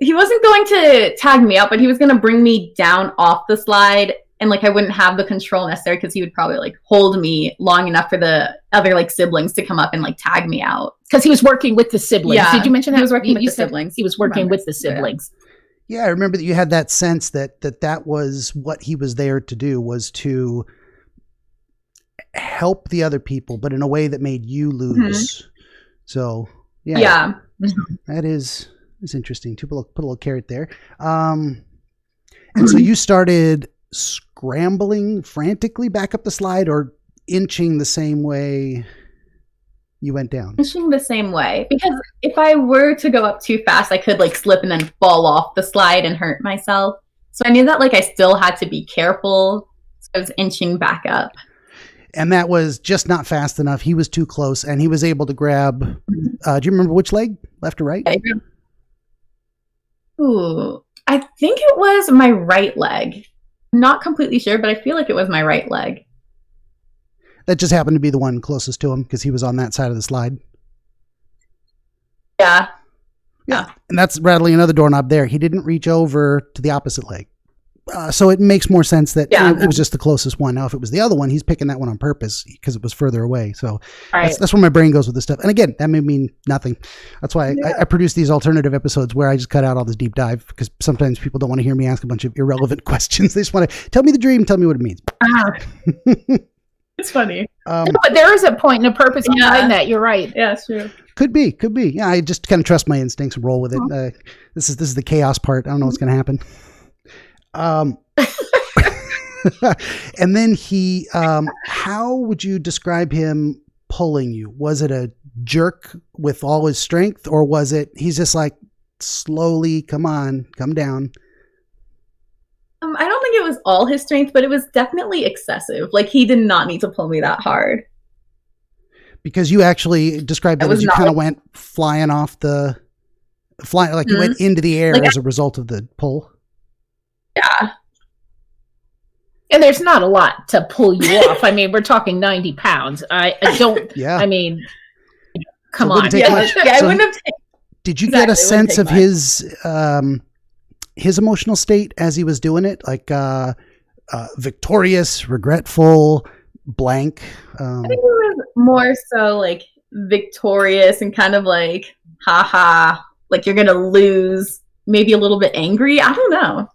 He wasn't going to tag me out, but he was going to bring me down off the slide, and like I wouldn't have the control necessary because he would probably like hold me long enough for the other like siblings to come up and like tag me out. Because he was working with the siblings. Yeah. Did you mention that? He was working with the siblings. He was working with the siblings. Yeah, I remember that you had that sense that was what he was there to do, was to help the other people, but in a way that made you lose. Mm-hmm. So yeah. That is interesting. To put a little carrot there. And so you started scrambling frantically back up the slide, or inching the same way you went down? Inching the same way, because if I were to go up too fast, I could like slip and then fall off the slide and hurt myself. So I knew that like I still had to be careful. So I was inching back up. And that was just not fast enough. He was too close, and he was able to grab, do you remember which leg? Left or right? Ooh, I think it was my right leg. I'm not completely sure, but I feel like it was my right leg. That just happened to be the one closest to him because he was on that side of the slide. Yeah. And that's rattling another doorknob there. He didn't reach over to the opposite leg. So it makes more sense that it was just the closest one. Now, if it was the other one, he's picking that one on purpose because it was further away. So that's where my brain goes with this stuff. And again, that may mean nothing. That's why I produce these alternative episodes where I just cut out all this deep dive, because sometimes people don't want to hear me ask a bunch of irrelevant questions. They just want to tell me the dream, tell me what it means. It's funny. But there is a point and a purpose behind that. You're right. Yeah, it's true. Could be. Yeah, I just kind of trust my instincts and roll with it. This is the chaos part. I don't know what's going to happen. And then he, how would you describe him pulling you? Was it a jerk with all his strength, or was it, he's just like, slowly, come on, come down? I don't think it was all his strength, but it was definitely excessive. Like, he did not need to pull me that hard. Because you actually described it as you kind of went flying like you went into the air as a result of the pull. Yeah. And there's not a lot to pull you off. I mean, we're talking 90 pounds. I don't, I mean, come on. I wouldn't have taken. Did you get a sense of his emotional state as he was doing it? Like victorious, regretful, blank? I think it was more so like victorious and kind of like, haha, like you're going to lose, maybe a little bit angry. I don't know.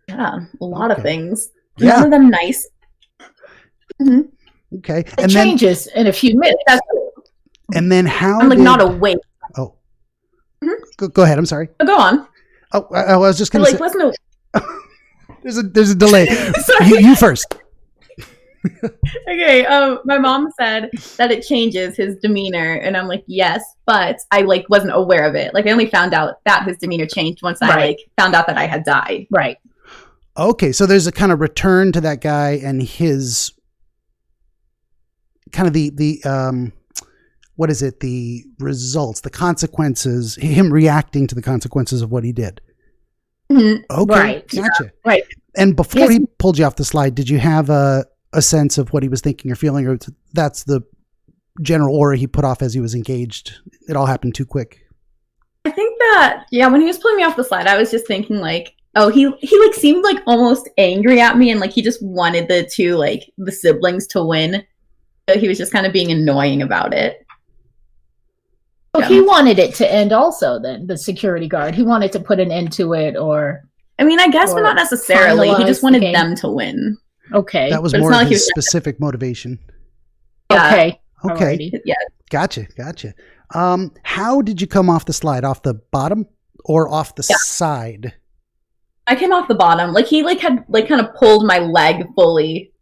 Yeah, a lot of things. None of them nice. Mm-hmm. Okay. It changes in a few minutes. And then how I'm like not awake. Oh. Mm-hmm. Go ahead. I'm sorry. Go on. Oh, I was just going to say. Wasn't There's a delay. You first. Okay. My mom said that it changes his demeanor, and I'm like, yes, but I like wasn't aware of it. Like I only found out that his demeanor changed once I like found out that I had died. Right. Okay, so there's a kind of return to that guy and his kind of the what is it? The results, the consequences, him reacting to the consequences of what he did. Mm-hmm. Okay, right. Gotcha. Yeah. Right. And before he pulled you off the slide, did you have a sense of what he was thinking or feeling, or that's the general aura he put off as he was engaged? It all happened too quick. I think that, when he was pulling me off the slide, I was just thinking like, oh, he like seemed like almost angry at me, and like he just wanted the siblings to win. So he was just kind of being annoying about it. So he wanted it to end also then, the security guard. He wanted to put an end to it, or I mean, I guess, but not necessarily. He just wanted them to win. Okay. That was more of his specific motivation. Yeah. Okay. Alrighty. Yeah. Gotcha. How did you come off the slide? Off the bottom or off the side? I came off the bottom. Like he had kind of pulled my leg fully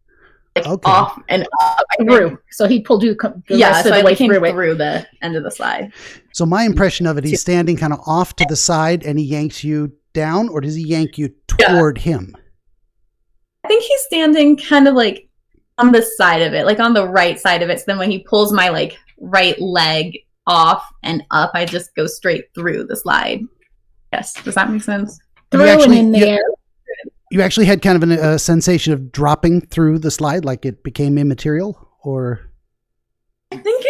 off and up through. So he pulled you so I came through the end of the slide. So my impression of it, he's standing kind of off to the side and he yanks you down, or does he yank you toward him? I think he's standing kind of like on the side of it, like on the right side of it. So then when he pulls my like right leg off and up, I just go straight through the slide. Yes. Does that make sense? You actually had kind of a sensation of dropping through the slide, like it became immaterial, or? I think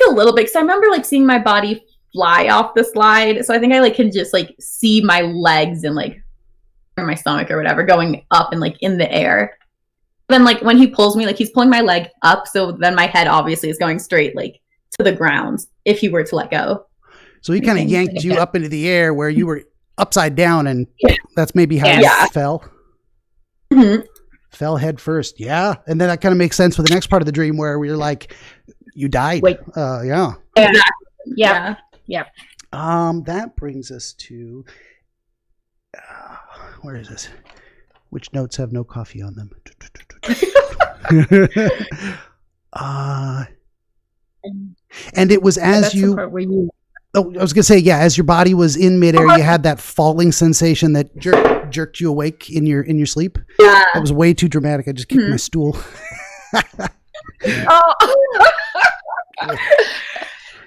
a little bit, because I remember like seeing my body fly off the slide. So I think I like can just like see my legs and like or my stomach or whatever going up and like in the air. Then like when he pulls me, like he's pulling my leg up, so then my head obviously is going straight like to the ground if he were to let go. So he kind of yanked you up into the air where you were upside down, and that's maybe how you fell. Mm-hmm. Fell head first. Yeah. And then that kind of makes sense for the next part of the dream where we're like, you died. Yeah. Yeah. That brings us to, where is this? Which notes have no coffee on them? And it was as you, I was going to say, as your body was in midair, you had that falling sensation that jerked you awake in your sleep. Yeah. That was way too dramatic. I just kicked my stool.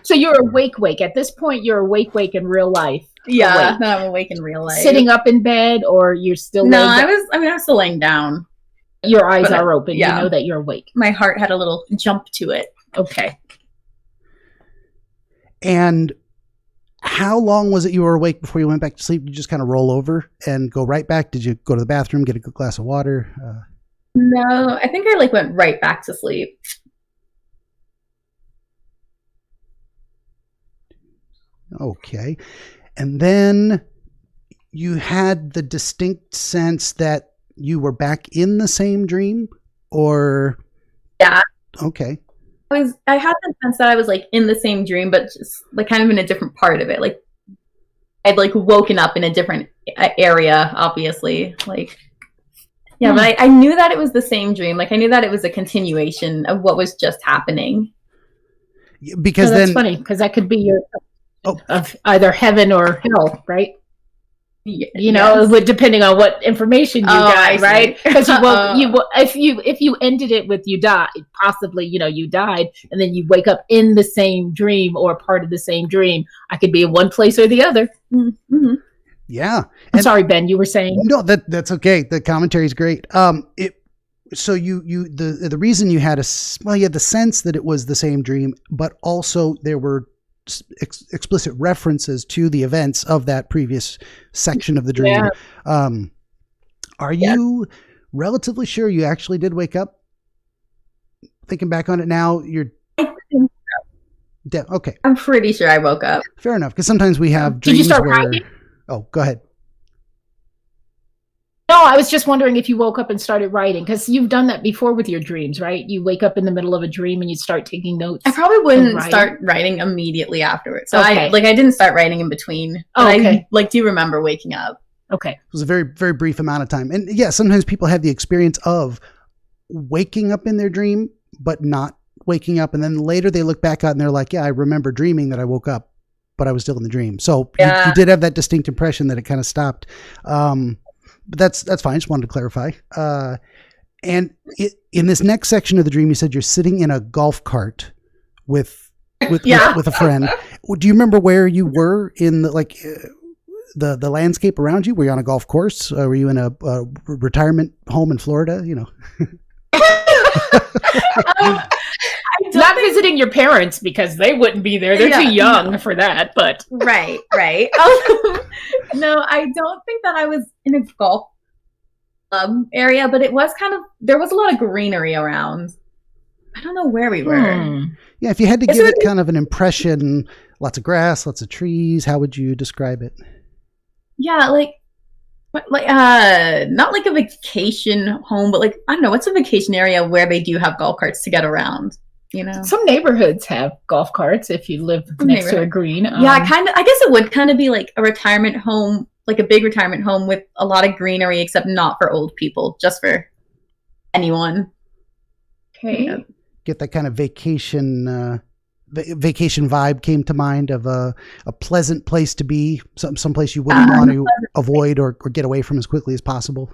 So you're awake. At this point, you're awake in real life. Yeah, no, I'm awake in real life. Sitting up in bed, or you're still? No, I was still laying down. Your eyes are open. Yeah. You know that you're awake. My heart had a little jump to it. Okay. And how long was it you were awake before you went back to sleep? Did you just kind of roll over and go right back? Did you go to the bathroom, get a good glass of water? No, I think I went right back to sleep. Okay. And then you had the distinct sense that you were back in the same dream, or? Yeah. Okay. I had the sense that I was in the same dream, but just kind of in a different part of it. I'd woken up in a different area, obviously. But I knew that it was the same dream. I knew that it was a continuation of what was just happening. Because that's funny, because that could be your of either heaven or hell, right? You know, depending on what information you got, right? Because if you ended it with you died, possibly, you died, and then you wake up in the same dream or part of the same dream. I could be in one place or the other. Mm-hmm. Yeah. I'm sorry, Ben, you were saying? No, that's okay. The commentary is great. So the reason you had you had the sense that it was the same dream, but also there were explicit references to the events of that previous section of the dream. Yeah. Are you relatively sure you actually did wake up? Thinking back on it now, okay. I'm pretty sure I woke up. Fair enough, because sometimes we have dreams. Did you start writing? Oh, go ahead. No, I was just wondering if you woke up and started writing, because you've done that before with your dreams, right? You wake up in the middle of a dream and you start taking notes. I probably wouldn't start writing immediately afterwards. So I didn't start writing in between. I do remember waking up. Okay. It was a very, very brief amount of time. And yeah, sometimes people have the experience of waking up in their dream, but not waking up. And then later they look back out and they're like, yeah, I remember dreaming that I woke up, but I was still in the dream. So you did have that distinct impression that it kind of stopped. But that's fine. I just wanted to clarify. And in this next section of the dream, you said you're sitting in a golf cart with a friend. Do you remember where you were in the landscape around you? Were you on a golf course? Were you in a retirement home in Florida? Not visiting your parents, because they wouldn't be there. They're too young for that. But right. No, I don't think that I was in a golf club area, but it was there was a lot of greenery around. I don't know where we were. Yeah, if you had to give it kind of an impression, lots of grass, lots of trees, how would you describe it? Yeah, not like a vacation home, but I don't know, what's a vacation area where they do have golf carts to get around? Some neighborhoods have golf carts if you live next to a green. I guess it would kind of be like a retirement home, like a big retirement home with a lot of greenery, except not for old people, just for anyone. Okay. Get that kind of vacation vibe came to mind of a pleasant place to be, some place you wouldn't want to avoid or get away from as quickly as possible.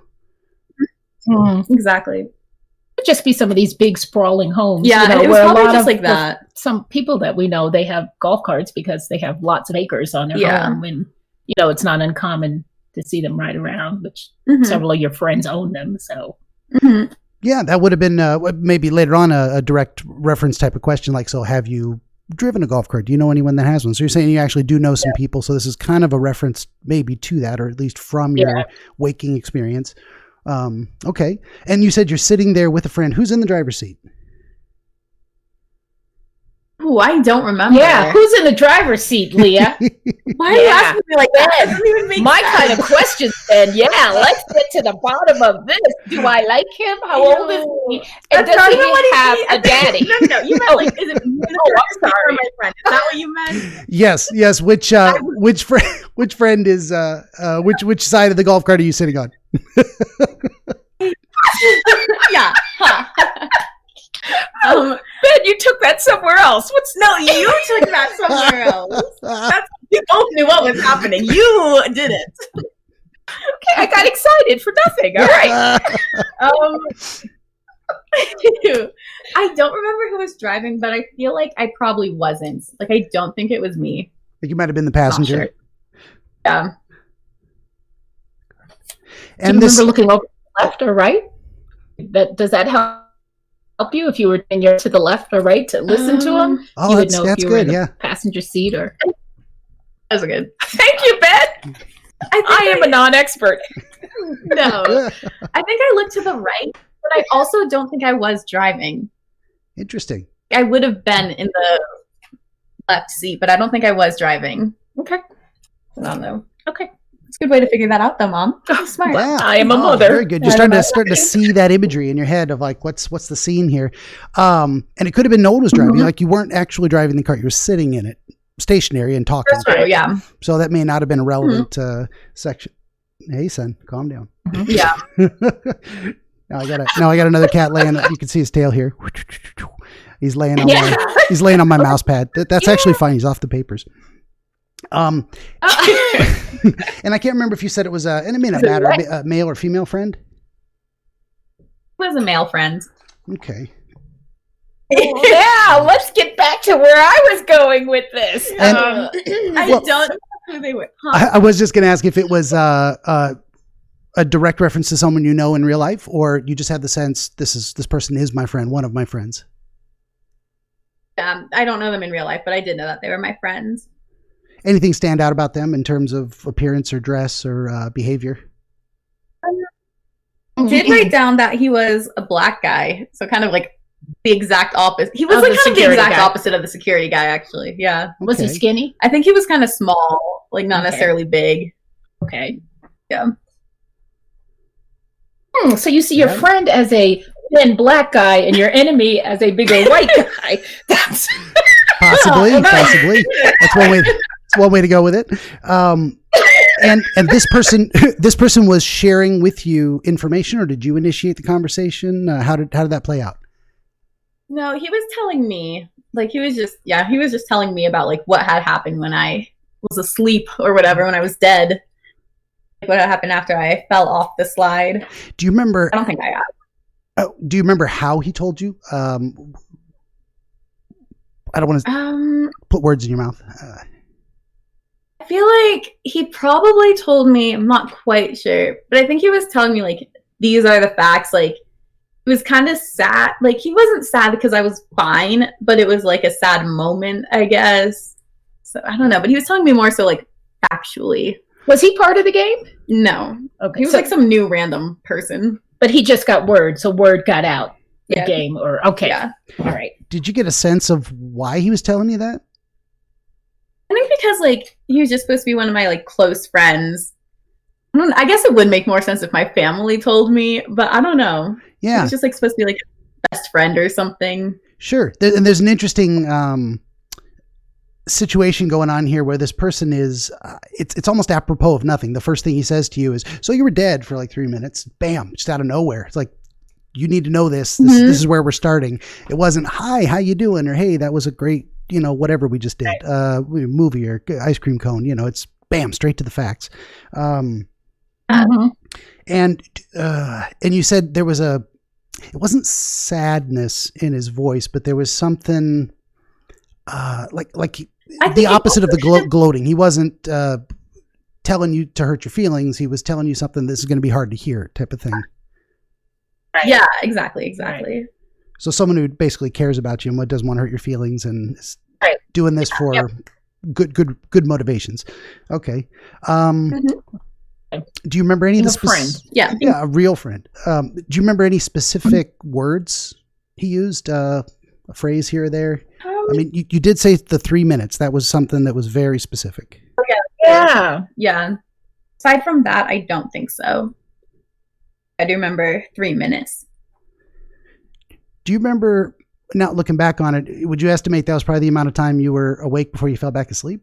Exactly. It'd just be some of these big sprawling homes. Yeah, it was probably just like that. Some people that we know, they have golf carts because they have lots of acres on their home, and it's not uncommon to see them ride around, which several of your friends own them. So yeah, that would have been maybe later on a direct reference type of question, so have you driven a golf cart? Do you know anyone that has one? So you're saying you actually do know some people, so this is kind of a reference maybe to that, or at least from your waking experience. Okay. And you said you're sitting there with a friend. Who's in the driver's seat? Oh, I don't remember. Yeah, who's in the driver's seat, Leah? Why are you asking me like that? That doesn't even make my sense. kind of question, then. Yeah, let's get to the bottom of this. Do I like him? How old is he? And does he have a daddy? No, you meant is it I'm sorry, my friend? Is that what you meant? Yes. Which friend is which side of the golf cart are you sitting on? Yeah. Ben, you took that somewhere else. No, you took that somewhere else. You both knew what was happening. You didn't. Okay, I got excited for nothing. All right. I don't remember who was driving, but I feel like I probably wasn't. I don't think it was me. I think you might have been the passenger. Sure. Yeah. And do you remember looking over left or right? Does that help you if you were to the left or right to listen to him? Oh, you would know that's if you were good. in Yeah. the passenger seat or. That was good. Thank you, Ben. I am a non-expert. No, I think I looked to the right, but I also don't think I was driving. Interesting. I would have been in the left seat, but I don't think I was driving. Okay. I don't know. Okay. It's a good way to figure that out, though, Mom. Oh, smart. Wow. I am a mother. Very good. You're starting to see that imagery in your head of what's the scene here. And it could have been no one was driving. You weren't actually driving the car. You were sitting in it, stationary and talking. That's true, yeah. So that may not have been a relevant section. Hey, son, calm down. Yeah. Now I got another cat laying. You can see his tail here. He's laying on my mouse pad. That's actually fine. He's off the papers. And I can't remember if you said it was and it may not matter, a male or female friend. It was a male friend. Okay. Yeah, let's get back to where I was going with this. And, I don't know who they were. Huh? I was just going to ask if it was a direct reference to someone you know in real life, or you just had the sense this person is my friend, one of my friends. I don't know them in real life, but I did know that they were my friends. Anything stand out about them in terms of appearance or dress or behavior? I did write down that he was a black guy, so kind of like the exact opposite. He was Of like the kind of the security exact guy. opposite of the security guy, actually. Yeah. Was he Okay. skinny? I think he was kind of small, like not Okay. necessarily big. Okay. Yeah. So you see your Yeah. friend as a thin black guy and your enemy as a bigger white guy. That's Possibly. Oh, nice. Possibly. That's one way to go with it. And this person was sharing with you information, or did you initiate the conversation? How did that play out? No, he was telling me, like, he was just telling me about like what had happened when I was asleep or whatever, when I was dead. Like what had happened after I fell off the slide. Do you remember? I don't think I got. Do you remember how he told you? I don't want to put words in your mouth. I feel like he probably told me, I'm not quite sure, but I think he was telling me like these are the facts. Like it was kind of sad. Like he wasn't sad because I was fine, but it was like a sad moment, I guess. So I don't know, but he was telling me more so like factually. was he part of the game? No. Okay. He was like some new random person. But he just got word, so word got out the Yeah. game. Or okay, Yeah. all right. Did you get a sense of why he was telling you that? I think because like he was just supposed to be one of my like close friends. I guess it would make more sense if my family told me, but I don't know. Yeah. It's just like supposed to be like a best friend or something. Sure. And there's an interesting situation going on here where this person is, it's almost apropos of nothing. The first thing he says to you is, so you were dead for like 3 minutes. Bam, just out of nowhere. It's like, you need to know this. This is where we're starting. It wasn't, hi, how you doing? Or, hey, that was a great, whatever we just did, movie or ice cream cone. It's bam, straight to the facts. Mhm. And you said there was it wasn't sadness in his voice, but there was something like the opposite of the gloating. He wasn't telling you to hurt your feelings. He was telling you something this is going to be hard to hear type of thing. Right. Yeah, exactly. Right. So someone who basically cares about you and what doesn't want to hurt your feelings and is Right. doing this for good motivations. Okay. Do you remember any of the friend? Yeah. Yeah, a real friend. Do you remember any specific words he used? A phrase here or there? I mean, you did say the 3 minutes. That was something that was very specific. Yeah. Yeah. Aside from that, I don't think so. I do remember 3 minutes. Do you remember, now looking back on it, would you estimate that was probably the amount of time you were awake before you fell back asleep?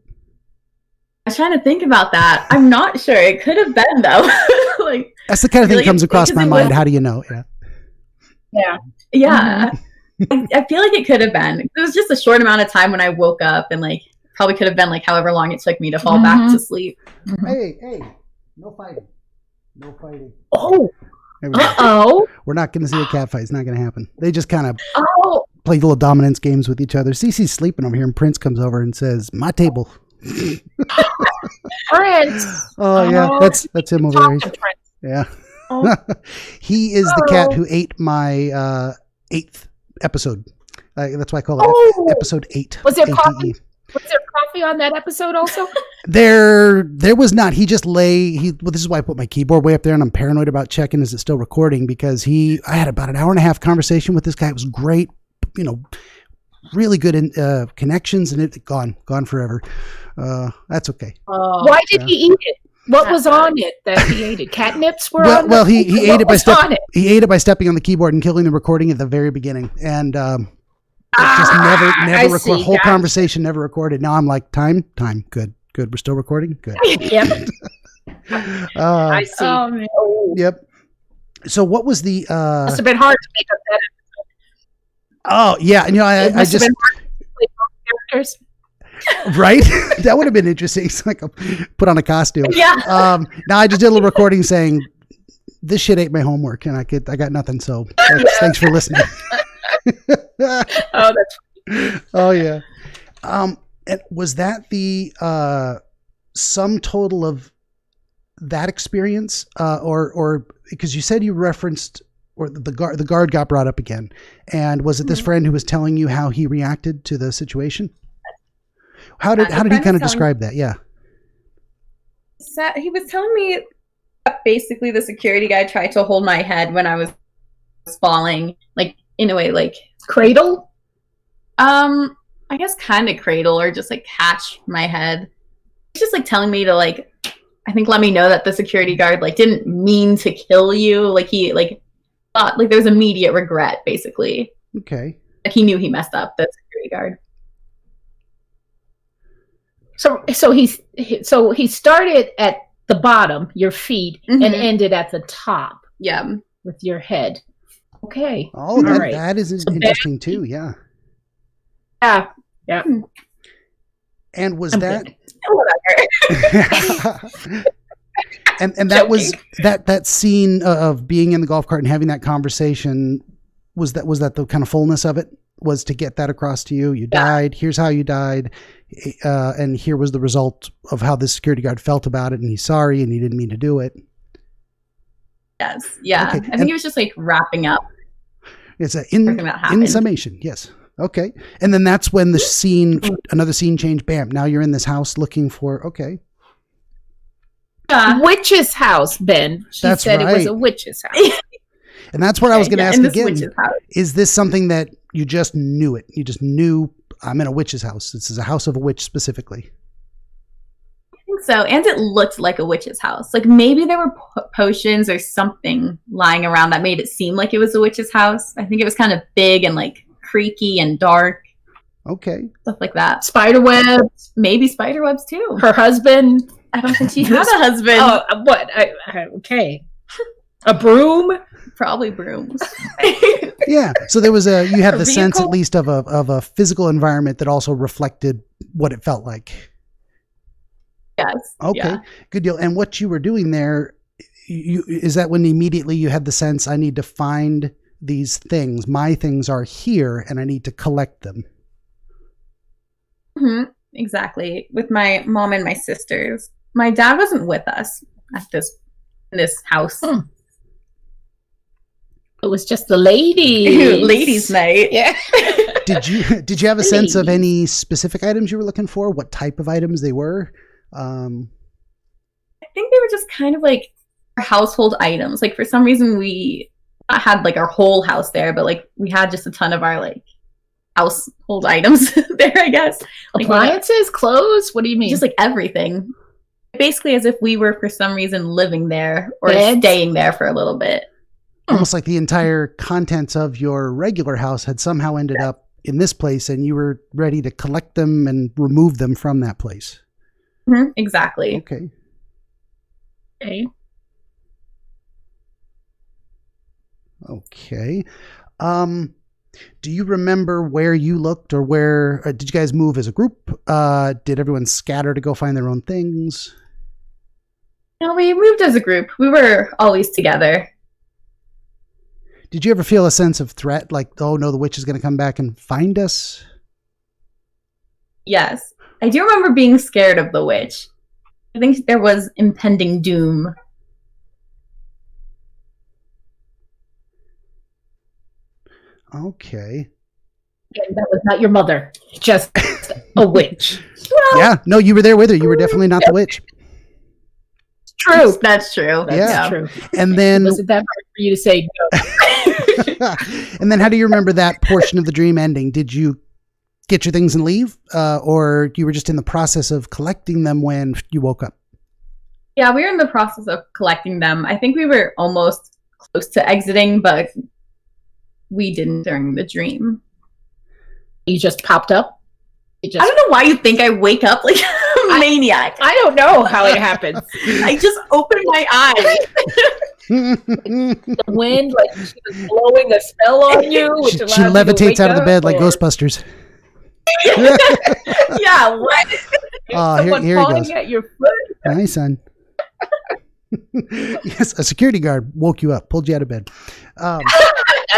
I was trying to think about that. I'm not sure. It could have been though. Like That's the kind of thing that comes across because my it mind. was- How do you know? Yeah. Yeah. Yeah. I feel like it could have been. It was just a short amount of time when I woke up, and like probably could have been like however long it took me to fall back to sleep. Hey, no fighting. No fighting. Oh. There we go. Oh. We're not going to see a cat fight. It's not going to happen. They just kind of Oh. play little dominance games with each other. Cece's sleeping over here, and Prince comes over and says, "My table." Prince. Oh yeah, that's him over there. Talk to Prince. Yeah. Oh. He is the cat who ate my 8th episode. That's why I call it Oh. episode 8. Was there 8. coffee? Was there coffee on that episode also? There was not. He just lay. Well, this is why I put my keyboard way up there, and I'm paranoid about checking is it still recording, because I had about an hour and a half conversation with this guy. It was great, really good in connections, and it gone forever. That's okay. Why did he eat it? What was on it that he ate it? Catnips were on it? Well, he ate it by He ate it by stepping on the keyboard and killing the recording at the very beginning, and it just never I record. see. Whole Gotcha. conversation never recorded. Now I'm like, time, good. We're still recording. Good. Yep. I see. Man. Yep. So what was the? Must have been hard to make up that. Oh yeah, It I must have just been hard to play both characters. Right? That would have been interesting. It's like put on a costume. Yeah. Now I just did a little recording saying this shit ate my homework and I got nothing. So thanks for listening. Oh, that's Oh yeah. And was that the sum total of that experience, or because you said you referenced, or the guard got brought up again, and was it this friend who was telling you how he reacted to the situation? How did he kind of describe that? Yeah. He was telling me that basically the security guy tried to hold my head when I was falling, like in a way, like cradle. I guess kind of cradle or just like catch my head. He's just like telling me to like, I think let me know that the security guard like didn't mean to kill you. Like he like thought like there was immediate regret basically. Okay. Like he knew he messed up, the security guard. So he started at the bottom, your feet, and ended at the top. Yeah. With your head. Okay. Oh, that is interesting too. Yeah. Yeah. Yeah. And was I'm that? Whatever. and that was that scene of being in the golf cart and having that conversation. Was that the kind of fullness of it? Was to get that across to you? You died. Here's how you died, and here was the result of how the security guard felt about it, and he's sorry, and he didn't mean to do it. Yes. Yeah. Okay. I think he was just like wrapping up. It's in summation. Yes. Okay. And then that's when another scene changed. Bam. Now you're in this house looking for, okay. Witch's house, Ben. She said it was a witch's house. And that's where I was going to ask again. House. Is this something that you just knew it? You just knew I'm in a witch's house. This is a house of a witch specifically. I think so. And it looked like a witch's house. Like maybe there were potions or something lying around that made it seem like it was a witch's house. I think it was kind of big and like creaky and dark. Okay. Stuff like that. Spiderwebs. Maybe spiderwebs too. Her husband. I don't think she had a husband. Oh, what? Okay. A broom? Probably brooms. Yeah. So there was you had the sense at least of a physical environment that also reflected what it felt like. Yes. Okay. Yeah. Good deal. And what you were doing there, is that when immediately you had the sense I need to find these things. My things are here and I need to collect them. Mm-hmm. Exactly. With my mom and my sisters. My dad wasn't with us at this house. It was just the ladies. Ladies' night. Yeah. Did you have a sense of any specific items you were looking for? What type of items they were? I think they were just kind of like household items. Like for some reason we not had like our whole house there, but like we had just a ton of our like household items there, I guess. Like, appliances, clothes? What do you mean? Just like everything. Basically as if we were for some reason living there or Beds? staying there for a little bit. Almost like the entire contents of your regular house had somehow ended up in this place and you were ready to collect them and remove them from that place. Mm-hmm. Exactly. Okay. Okay. Do you remember where you looked or where did you guys move as a group? Did everyone scatter to go find their own things? No, we moved as a group. We were always together. Did you ever feel a sense of threat? Like, oh no, the witch is going to come back and find us? Yes. I do remember being scared of the witch. I think there was impending doom. Okay. And that was not your mother. Just a witch. Well, Yeah. No, you were there with her. You were definitely not the witch. True. That's true. Yeah. True. And then Was it that hard for you to say no? and then how do you remember that portion of the dream ending? Did you get your things and leave? Or you were just in the process of collecting them when you woke up? Yeah, we were in the process of collecting them. I think we were almost close to exiting, but we didn't during the dream. You just popped up? I don't know why you think I wake up like a maniac. I don't know how it happens. I just opened my eyes. The wind, like she was blowing a spell on you. Which She allowed you to levitates wake out of the up, bed like or- Ghostbusters. Yeah, Yeah, what? Someone here he goes. at your foot. Hi, son. Yes, a security guard woke you up, pulled you out of bed. I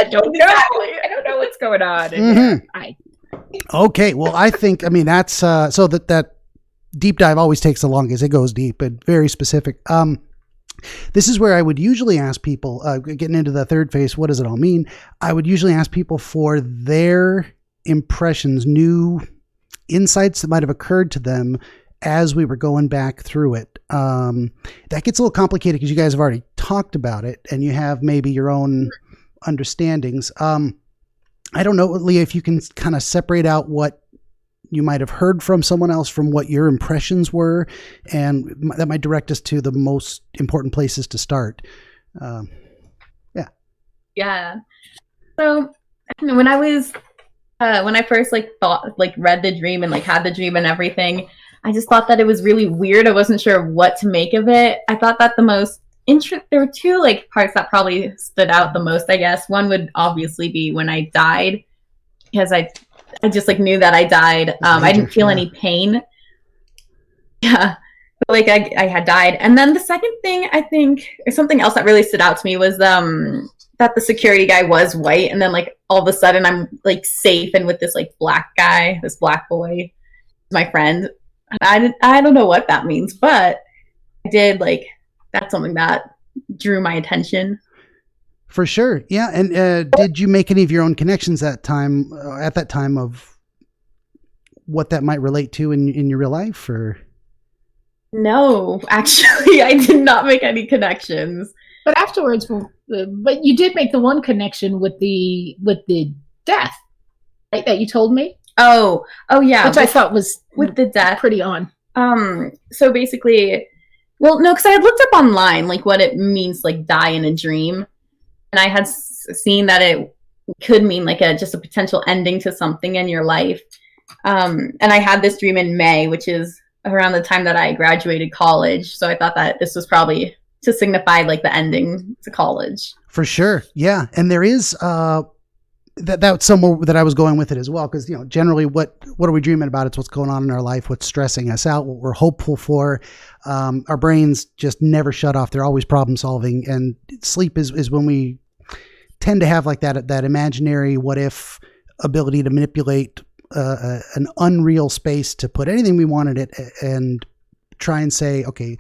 don't know. I don't know what's going on. Okay, well, I think, that's so that deep dive always takes the longest. It goes deep and very specific. This is where I would usually ask people, getting into the third phase, what does it all mean? I would usually ask people for their impressions, new insights that might have occurred to them as we were going back through it. That gets a little complicated because you guys have already talked about it and you have maybe your own understandings. I don't know, Leah, if you can kind of separate out what you might have heard from someone else from what your impressions were, and that might direct us to the most important places to start. Yeah. So when I first read the dream and had the dream and everything, I just thought that it was really weird. I wasn't sure what to make of it. I thought that there were two parts that probably stood out the most, I guess. One would obviously be when I died, because I just knew that I died. I didn't feel any pain. Yeah. But I had died. And then the second thing, I think, or something else that really stood out to me was that the security guy was white, and then all of a sudden I'm safe and with this black guy, this black boy, my friend. I don't know what that means, but I did that's something that drew my attention. For sure. Yeah. And did you make any of your own connections at that time of what that might relate to in your real life, or? No, actually, I did not make any connections. But afterwards, but you did make the one connection with the death, right? That you told me. Oh yeah. Which I thought was with the death pretty on. So basically, well, no, because I had looked up online what it means die in a dream. And I had seen that it could mean just a potential ending to something in your life. And I had this dream in May, which is around the time that I graduated college. So I thought that this was probably to signify the ending to college. For sure. Yeah. And there is that's somewhere that I was going with it as well. Because, generally what are we dreaming about? It's what's going on in our life, what's stressing us out, what we're hopeful for. Our brains just never shut off. They're always problem solving. And sleep is when we tend to have that imaginary what if ability to manipulate an unreal space to put anything we want in it and try and say, okay,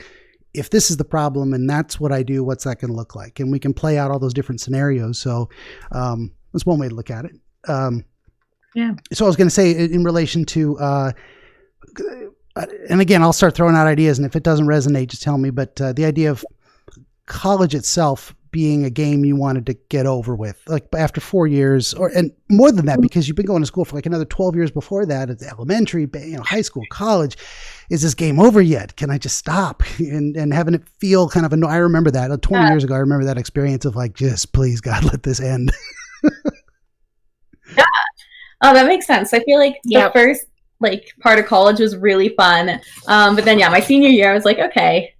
if this is the problem and that's what I do, what's that going to look like? And we can play out all those different scenarios. So that's one way to look at it. Yeah. So I was going to say in relation to, and again, I'll start throwing out ideas, and if it doesn't resonate, just tell me. But the idea of college itself being a game you wanted to get over with, after 4 years, and more than that, because you've been going to school for another 12 years before that. It's elementary, high school, college. Is this game over yet? Can I just stop? And having it feel kind of I remember that 20 years ago. I remember that experience of just please God, let this end. Yeah. Oh, that makes sense. I feel the first part of college was really fun. But then my senior year, I was okay,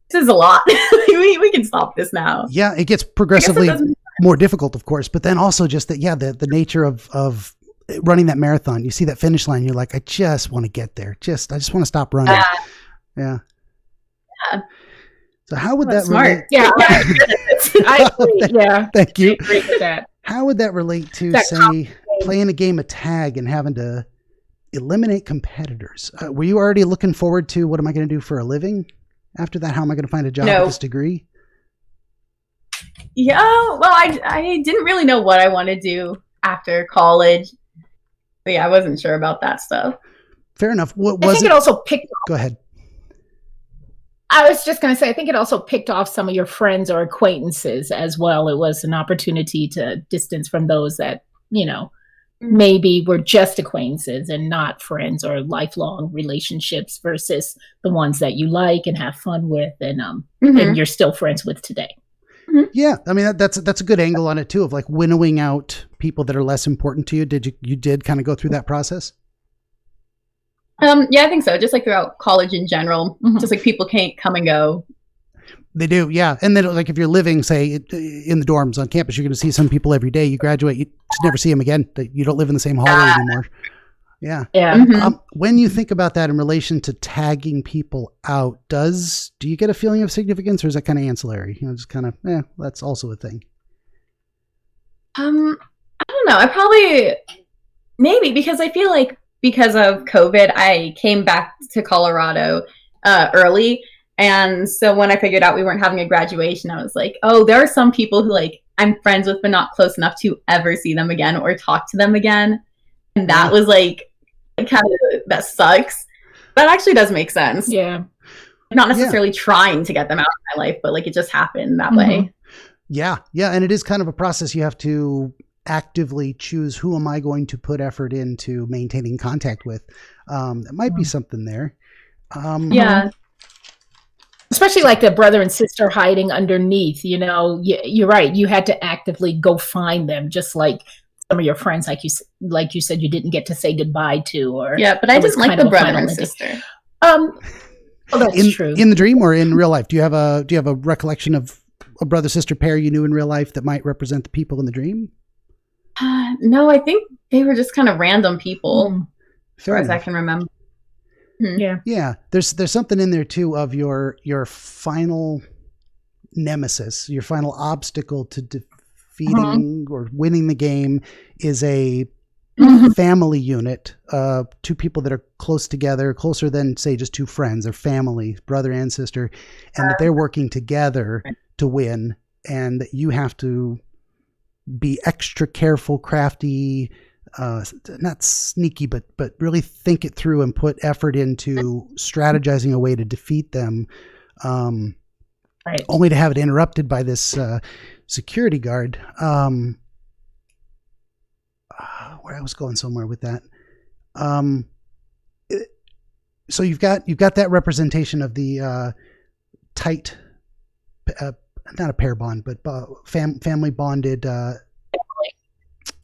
this is a lot. we can stop this now. Yeah, it gets progressively more difficult, of course, but then also just that, the nature of running that marathon. You see that finish line, you're I just want to get there. I just want to stop running. Yeah. So how would that relate? Yeah, I agree. Yeah. Thank you. I agree with that. How would that relate to, say, playing a game of tag and having to eliminate competitors? Were you already looking forward to what am I going to do for a living? After that, how am I going to find a job with this degree? Yeah, well, I didn't really know what I want to do after college. But I wasn't sure about that stuff. Fair enough. I think it also picked. Go ahead. I was just going to say, I think it also picked off some of your friends or acquaintances as well. It was an opportunity to distance from those that, maybe were just acquaintances and not friends or lifelong relationships versus the ones that you like and have fun with and you're still friends with today. Yeah. I mean, that's a good angle on it too, of winnowing out people that are less important to you. You did kind of go through that process? Yeah, I think so. Just throughout college in general, just people can't come and go. They do, yeah. And then if you're living, say, in the dorms on campus, you're going to see some people every day. You graduate, you just never see them again. You don't live in the same hallway anymore. Yeah. Yeah. When you think about that in relation to tagging people out, do you get a feeling of significance, or is that kind of ancillary? Just kind of, that's also a thing. I don't know. Maybe because I feel like because of COVID, I came back to Colorado early. And so when I figured out we weren't having a graduation, I was like, oh, there are some people who like I'm friends with, but not close enough to ever see them again or talk to them again. And that was like, kind of, that sucks. That actually does make sense. Yeah. Not necessarily trying to get them out of my life, but like it just happened that way. Yeah. Yeah. And it is kind of a process. You have to actively choose, who am I going to put effort into maintaining contact with? That might be something there. Yeah. Especially like the brother and sister hiding underneath, you're right. You had to actively go find them, just like some of your friends, like you said, you didn't get to say goodbye to, or but I just like the brother and sister. That's true. In the dream or in real life, do you have a recollection of a brother sister pair you knew in real life that might represent the people in the dream? No, I think they were just kind of random people, as far as I can remember. Yeah. There's something in there too of your final nemesis, your final obstacle to defeating or winning the game is a family unit, two people that are close together, closer than say just two friends. They're family, brother and sister, and that they're working together to win, and that you have to be extra careful, crafty, not sneaky, but really think it through and put effort into strategizing a way to defeat them. Only to have it interrupted by this security guard. Where I was going somewhere with that. So you've got that representation of the tight, not a pair bond, but family bonded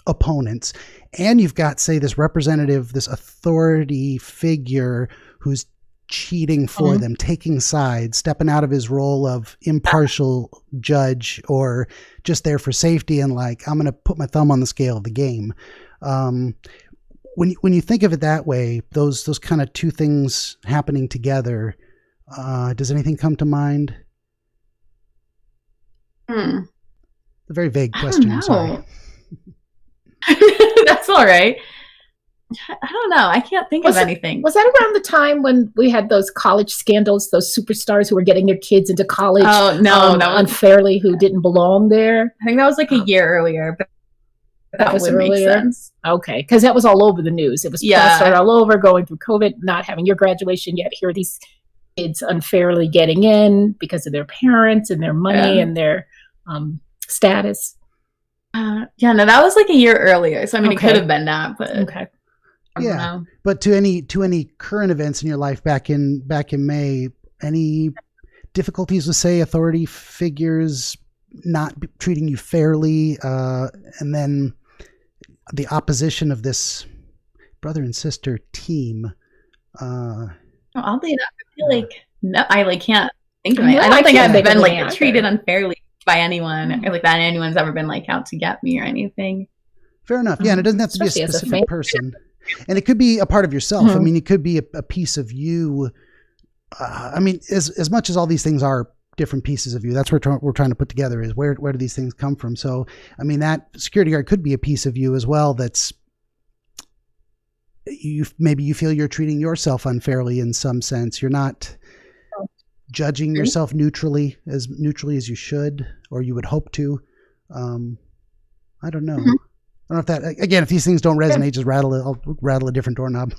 opponents, and you've got, say, this representative, this authority figure who's cheating for them, taking sides, stepping out of his role of impartial judge or just there for safety, and like, I'm going to put my thumb on the scale of the game. When you think of it that way, those kind of two things happening together, does anything come to mind? A very vague question. I'm sorry. That's all right. I don't know. I can't think of anything. Was that around the time when we had those college scandals, those superstars who were getting their kids into college unfairly, who didn't belong there? I think that was like a year earlier, but that would make sense. Okay, because that was all over the news. It was plastered all over, going through COVID, not having your graduation yet. Here are these kids unfairly getting in because of their parents and their money and their status. That was like a year earlier. So I mean, it could have been that, but I don't know. But to any current events in your life back in May, any difficulties with, say, authority figures not treating you fairly, and then the opposition of this brother and sister team? Oddly enough, I feel like I can't think of it. I don't think I've been like treated unfairly by anyone, or like that anyone's ever been like out to get me or anything. Fair enough. Yeah, and it doesn't have to be a specific person. And it could be a part of yourself. I mean, it could be a piece of you. I mean, as much as all these things are different pieces of you, that's what we're trying to put together, is where do these things come from? So, I mean, that security guard could be a piece of you as well. That's maybe you feel you're treating yourself unfairly in some sense. You're not judging yourself neutrally as you should, or you would hope to. I don't know. I don't know if that, again, if these things don't resonate, just I'll rattle a different doorknob.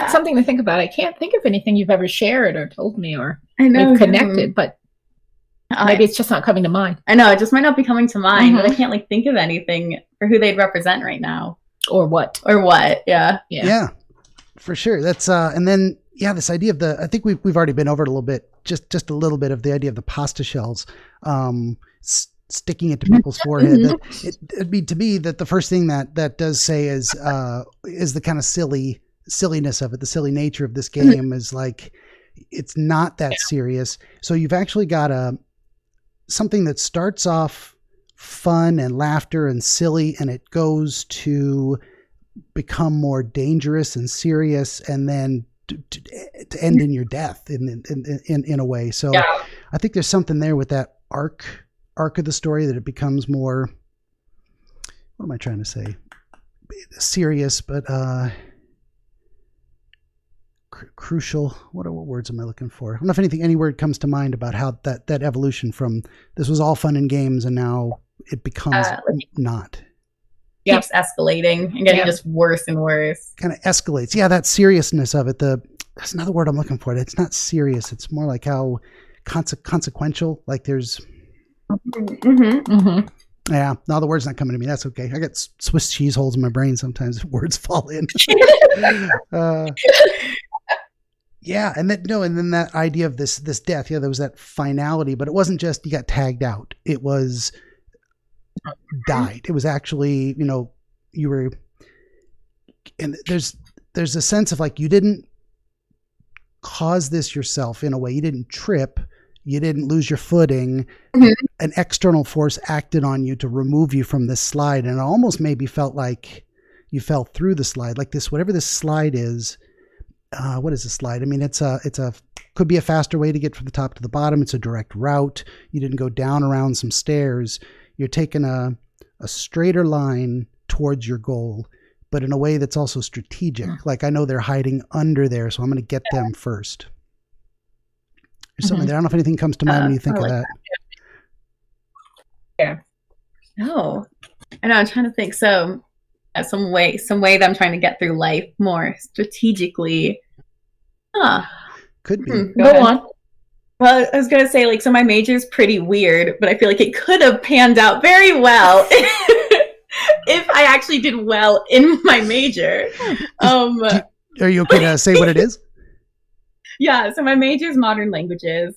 Something to think about. I can't think of anything you've ever shared or told me, or we've connected, but maybe it's just not coming to mind. I know, it just might not be coming to mind, but I can't like think of anything for who they'd represent right now. Or what. Yeah, for sure. That's, and then, this idea of I think we've already been over it a little bit, just a little bit of the idea of the pasta shells, sticking it to people's forehead. It'd be, to me, that the first thing that does say is the kind of silliness of it, the silly nature of this game is like, it's not that serious. So you've actually got something that starts off fun and laughter and silly, and it goes to become more dangerous and serious, and then to end in your death in a way. So I think there's something there with that arc of the story, that it becomes more, what am I trying to say? Serious, but crucial. What words am I looking for? I don't know if any word comes to mind about how that evolution from this was all fun and games and now it becomes not. Keeps escalating and getting just worse and worse. Kind of escalates. Yeah, that seriousness of it. That's another word I'm looking for. It's not serious. It's more like how consequential. Like there's. Yeah, now the word's not coming to me. That's okay. I got Swiss cheese holes in my brain sometimes if words fall in. Yeah, and then that idea of this death. Yeah, there was that finality, but it wasn't just you got tagged out. It was died. It was actually, you were, and there's a sense of like you didn't cause this yourself in a way. You didn't trip. You didn't lose your footing. An external force acted on you to remove you from this slide, and it almost maybe felt like you fell through the slide, like this, whatever this slide is. What is a slide? I mean, it's a could be a faster way to get from the top to the bottom. It's a direct route. You didn't go down around some stairs. You're taking a straighter line towards your goal, but in a way that's also strategic. Like I know they're hiding under there, so I'm going to get them first. There's something there. I don't know if anything comes to mind when you think of that. Yeah. No. I know. I'm trying to think. So some way that I'm trying to get through life more strategically. Could be. Go on. Well, I was going to say, like, so my major is pretty weird, but I feel like it could have panned out very well if I actually did well in my major. Are you okay to say what it is? Yeah, so my major is modern languages.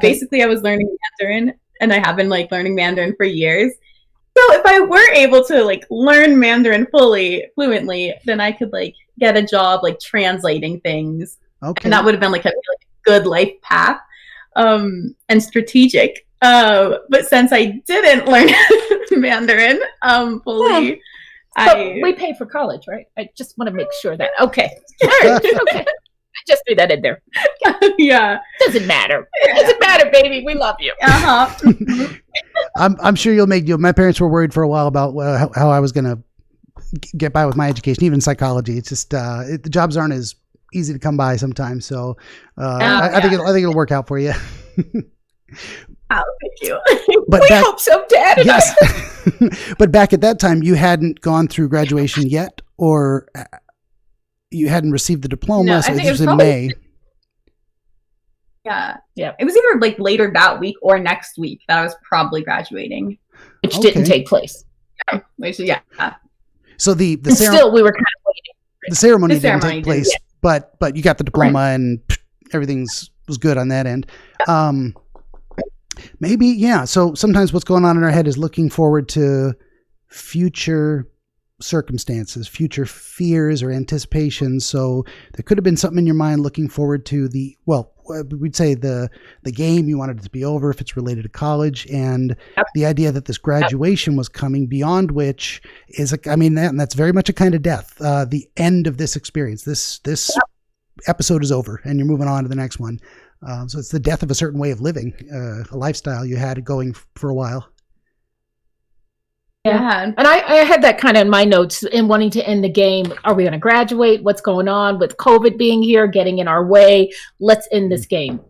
Basically, I was learning Mandarin, and I have been, like, learning Mandarin for years. So if I were able to, like, learn Mandarin fluently, then I could, like, get a job, like, translating things. Okay. And that would have been, like, a really good life path. And strategic. But since I didn't learn Mandarin fully, we pay for college, right? I just want to make sure that. Okay. All right. Okay. I just threw that in there. Yeah. Doesn't matter. Doesn't matter, baby. We love you. I'm sure you'll make. My parents were worried for a while about how I was going to get by with my education, even psychology. It's just the jobs aren't as easy to come by sometimes. So I think it'll work out for you. Oh, thank you. But we hope so, Dad. Yes. But back at that time, you hadn't gone through graduation yet, or you hadn't received the diploma. No, so I think it was in probably May. Yeah. It was either like later that week or next week that I was probably graduating, which didn't take place. Yeah. Which, yeah. So the still we were kind of waiting. The ceremony didn't take place, but you got the diploma and everything was good on that end. Maybe, yeah. So sometimes what's going on in our head is looking forward to future circumstances, future fears or anticipations. So there could have been something in your mind looking forward to we'd say the game, you wanted it to be over if it's related to college, and the idea that this graduation was coming, beyond which is, that's very much a kind of death. The end of this experience, this episode is over and you're moving on to the next one. So it's the death of a certain way of living, a lifestyle you had going for a while. Yeah. And I had that kind of in my notes in wanting to end the game. Are we going to graduate? What's going on with COVID being here, getting in our way? Let's end this game.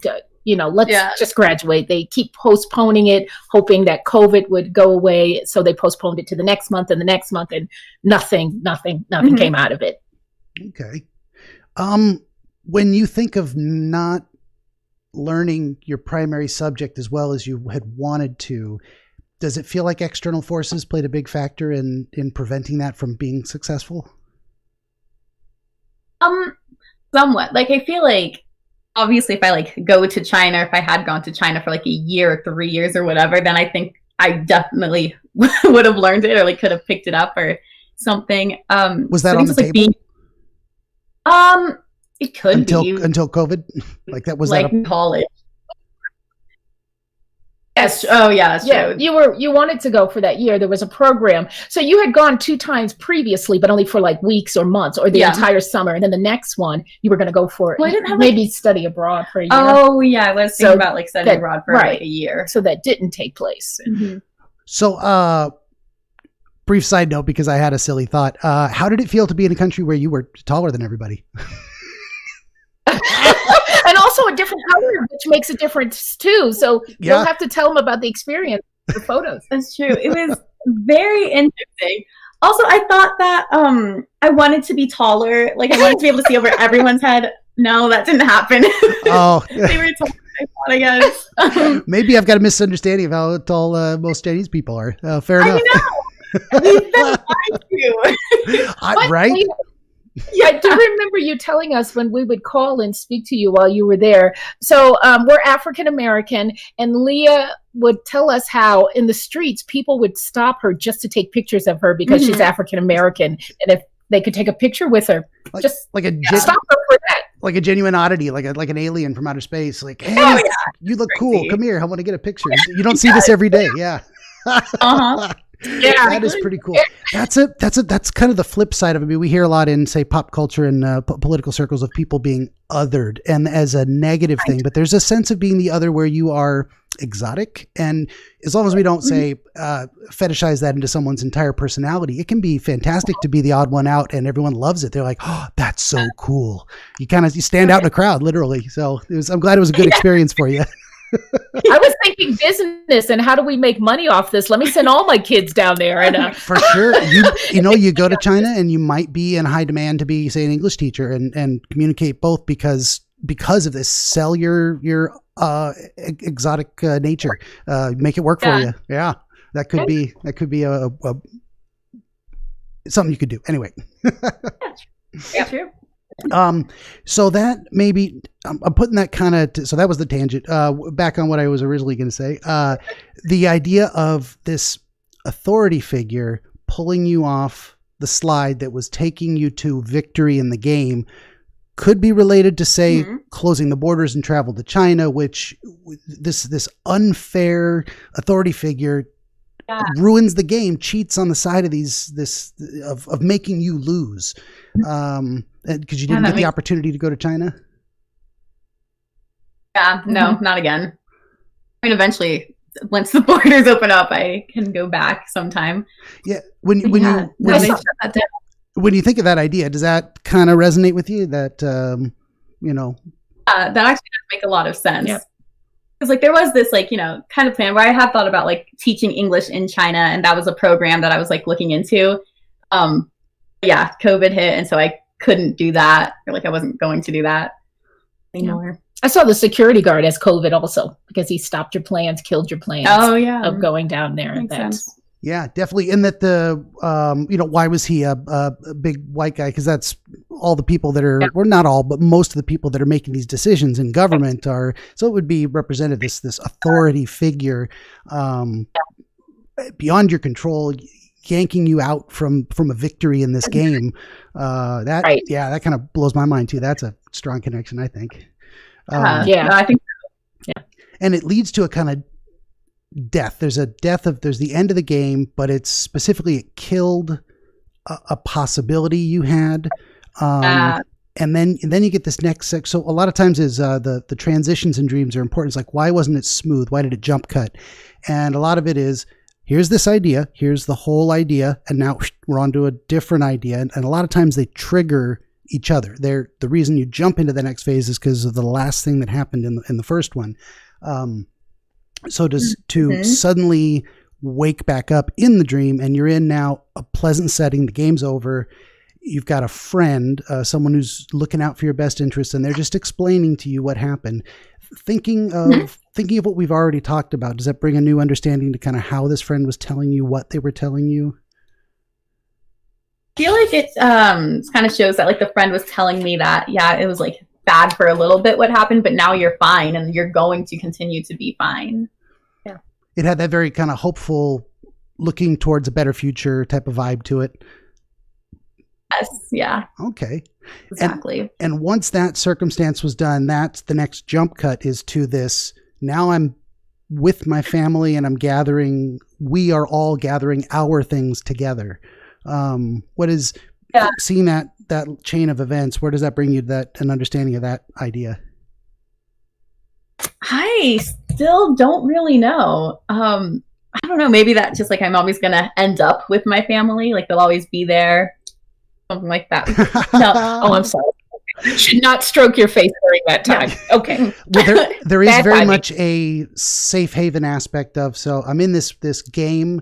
Let's just graduate. They keep postponing it, hoping that COVID would go away. So they postponed it to the next month and the next month, and nothing came out of it. Okay. When you think of not learning your primary subject as well as you had wanted to, does it feel like external forces played a big factor in preventing that from being successful? Somewhat. Like, I feel like obviously if I like go to China, if I had gone to China for like a year or 3 years or whatever, then I think I definitely would have learned it or like could have picked it up or something. Was that on the table? It could be until COVID. Like that was like that college. Yes. Oh yeah, that's true. You wanted to go for that year. There was a program. So you had gone 2 times previously, but only for like weeks or months or the entire summer. And then the next one you were going to go for I didn't have maybe study abroad for a year. Oh yeah, I was thinking about like studying abroad for like a year. So that didn't take place. Mm-hmm. So brief side note, because I had a silly thought. How did it feel to be in a country where you were taller than everybody? And also a different color, which makes a difference too. So you'll have to tell them about the experience, the photos. That's true. It was very interesting. Also, I thought that I wanted to be taller. Like I wanted to be able to see over everyone's head. No, that didn't happen. Oh, they were taller, I guess. Maybe I've got a misunderstanding of how tall most Chinese people are. Fair enough. I know. Right? Yeah, I do remember you telling us when we would call and speak to you while you were there. So we're African American, and Leah would tell us how in the streets people would stop her just to take pictures of her because she's African American, and if they could take a picture with her, stop her for that. Like a genuine oddity, like an alien from outer space. Like, hey, you look cool. Come here, I want to get a picture. You don't see this every day. Yeah. Yeah, that is pretty cool. That's kind of the flip side of it. I mean, we hear a lot in, say, pop culture and political circles of people being othered, and as a negative thing. But there's a sense of being the other where you are exotic, and as long as we don't say fetishize that into someone's entire personality, it can be fantastic to be the odd one out, and everyone loves it. They're like, "Oh, that's so cool!" You stand out in a crowd, literally. So I'm glad it was a good experience for you. I was thinking business and how do we make money off this? Let me send all my kids down there. And for sure, you go to China and you might be in high demand to be, say, an English teacher and communicate both because of this. Sell your exotic nature, make it work for you. Yeah, that could be a something you could do anyway. Yeah, true. So that maybe I'm putting that kind of, so that was the tangent, back on what I was originally going to say, the idea of this authority figure pulling you off the slide that was taking you to victory in the game could be related to, say, closing the borders and travel to China, which this unfair authority figure ruins the game, cheats on the side of of making you lose. Because you didn't get the opportunity to go to China? Yeah, no, not again. I mean, eventually, once the borders open up, I can go back sometime. Yeah, when you think of that idea, does that kind of resonate with you? That that actually does make a lot of sense. Because like there was this kind of plan where I have thought about like teaching English in China, and that was a program that I was like looking into. COVID hit, and so I couldn't do that, or like I wasn't going to do that anymore. I saw the security guard as COVID also because he stopped your plans, killed your plans. Of going down there. Makes sense. Yeah, definitely. In that why was he a big white guy? Because that's all the people that are, well, not all, but most of the people that are making these decisions in government are. So it would be represented this authority figure beyond your control, yanking you out from a victory in this game. That kind of blows my mind too. That's a strong connection, I think. I think so. Yeah. And it leads to a kind of death. There's the end of the game, but it's specifically, it killed a possibility you had. And then you get this next section. So a lot of times is the transitions in dreams are important. It's like, why wasn't it smooth? Why did it jump cut? And a lot of it is, here's this idea, here's the whole idea, and now we're on to a different idea. And a lot of times they trigger each other. The reason you jump into the next phase is because of the last thing that happened in the first one. So to suddenly wake back up in the dream, and you're in now a pleasant setting, the game's over, you've got a friend, someone who's looking out for your best interests, and they're just explaining to you what happened. Thinking of what we've already talked about, does that bring a new understanding to kind of how this friend was telling you what they were telling you? I feel like it kind of shows that like the friend was telling me that, it was like bad for a little bit what happened, but now you're fine and you're going to continue to be fine. Yeah. It had that very kind of hopeful, looking towards a better future type of vibe to it. Yes. Yeah. Okay. Exactly. And once that circumstance was done, that's the next jump cut is to this. Now I'm with my family and we are all gathering our things together. What is seeing that chain of events? Where does that bring you to an understanding of that idea? I still don't really know. I don't know. Maybe that just like I'm always going to end up with my family. Like they'll always be there. Something like that. No. Oh, I'm sorry. Should not stroke your face during that time. Okay. Well, there is very much a safe haven aspect of, so I'm in this game.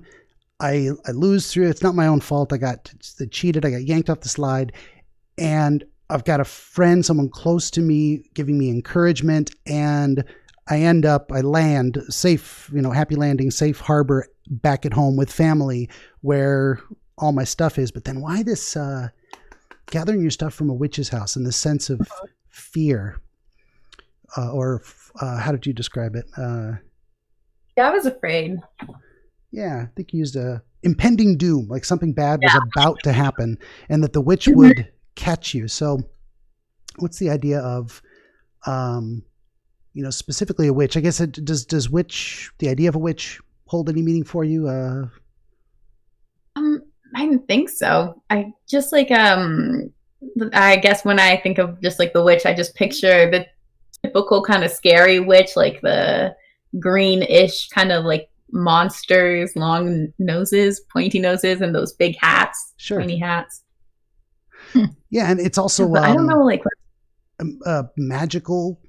I lose through. It's not my own fault. I got cheated. I got yanked off the slide, and I've got a friend, someone close to me, giving me encouragement, and I land safe, happy landing, safe harbor back at home with family where all my stuff is. But then why this gathering your stuff from a witch's house and this sense of fear? Or how did you describe it? Yeah, I was afraid. Yeah, I think you used impending doom, like something bad was about to happen and that the witch would catch you. So what's the idea of, specifically a witch? I guess does the idea of a witch hold any meaning for you? I don't think so. I just like, I guess when I think of just like the witch, I just picture the typical kind of scary witch, like the greenish kind of like monsters, long noses, pointy noses, and those big hats, pointy hats. Yeah, and it's also I don't know, like a magical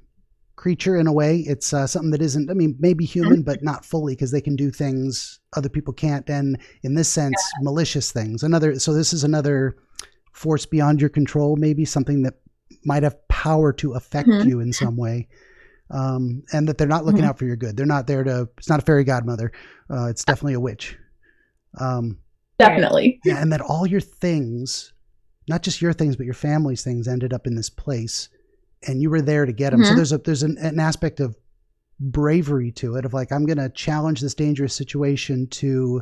creature in a way. It's something that isn't, maybe human, but not fully, because they can do things other people can't, and in this sense, malicious things. So this is another force beyond your control, maybe something that might have power to affect you in some way. And that they're not looking out for your good. They're not there it's not a fairy godmother. It's definitely a witch. Definitely. Yeah, and that all your things, not just your things, but your family's things ended up in this place, and you were there to get them. So there's an aspect of bravery to it, of like, I'm going to challenge this dangerous situation to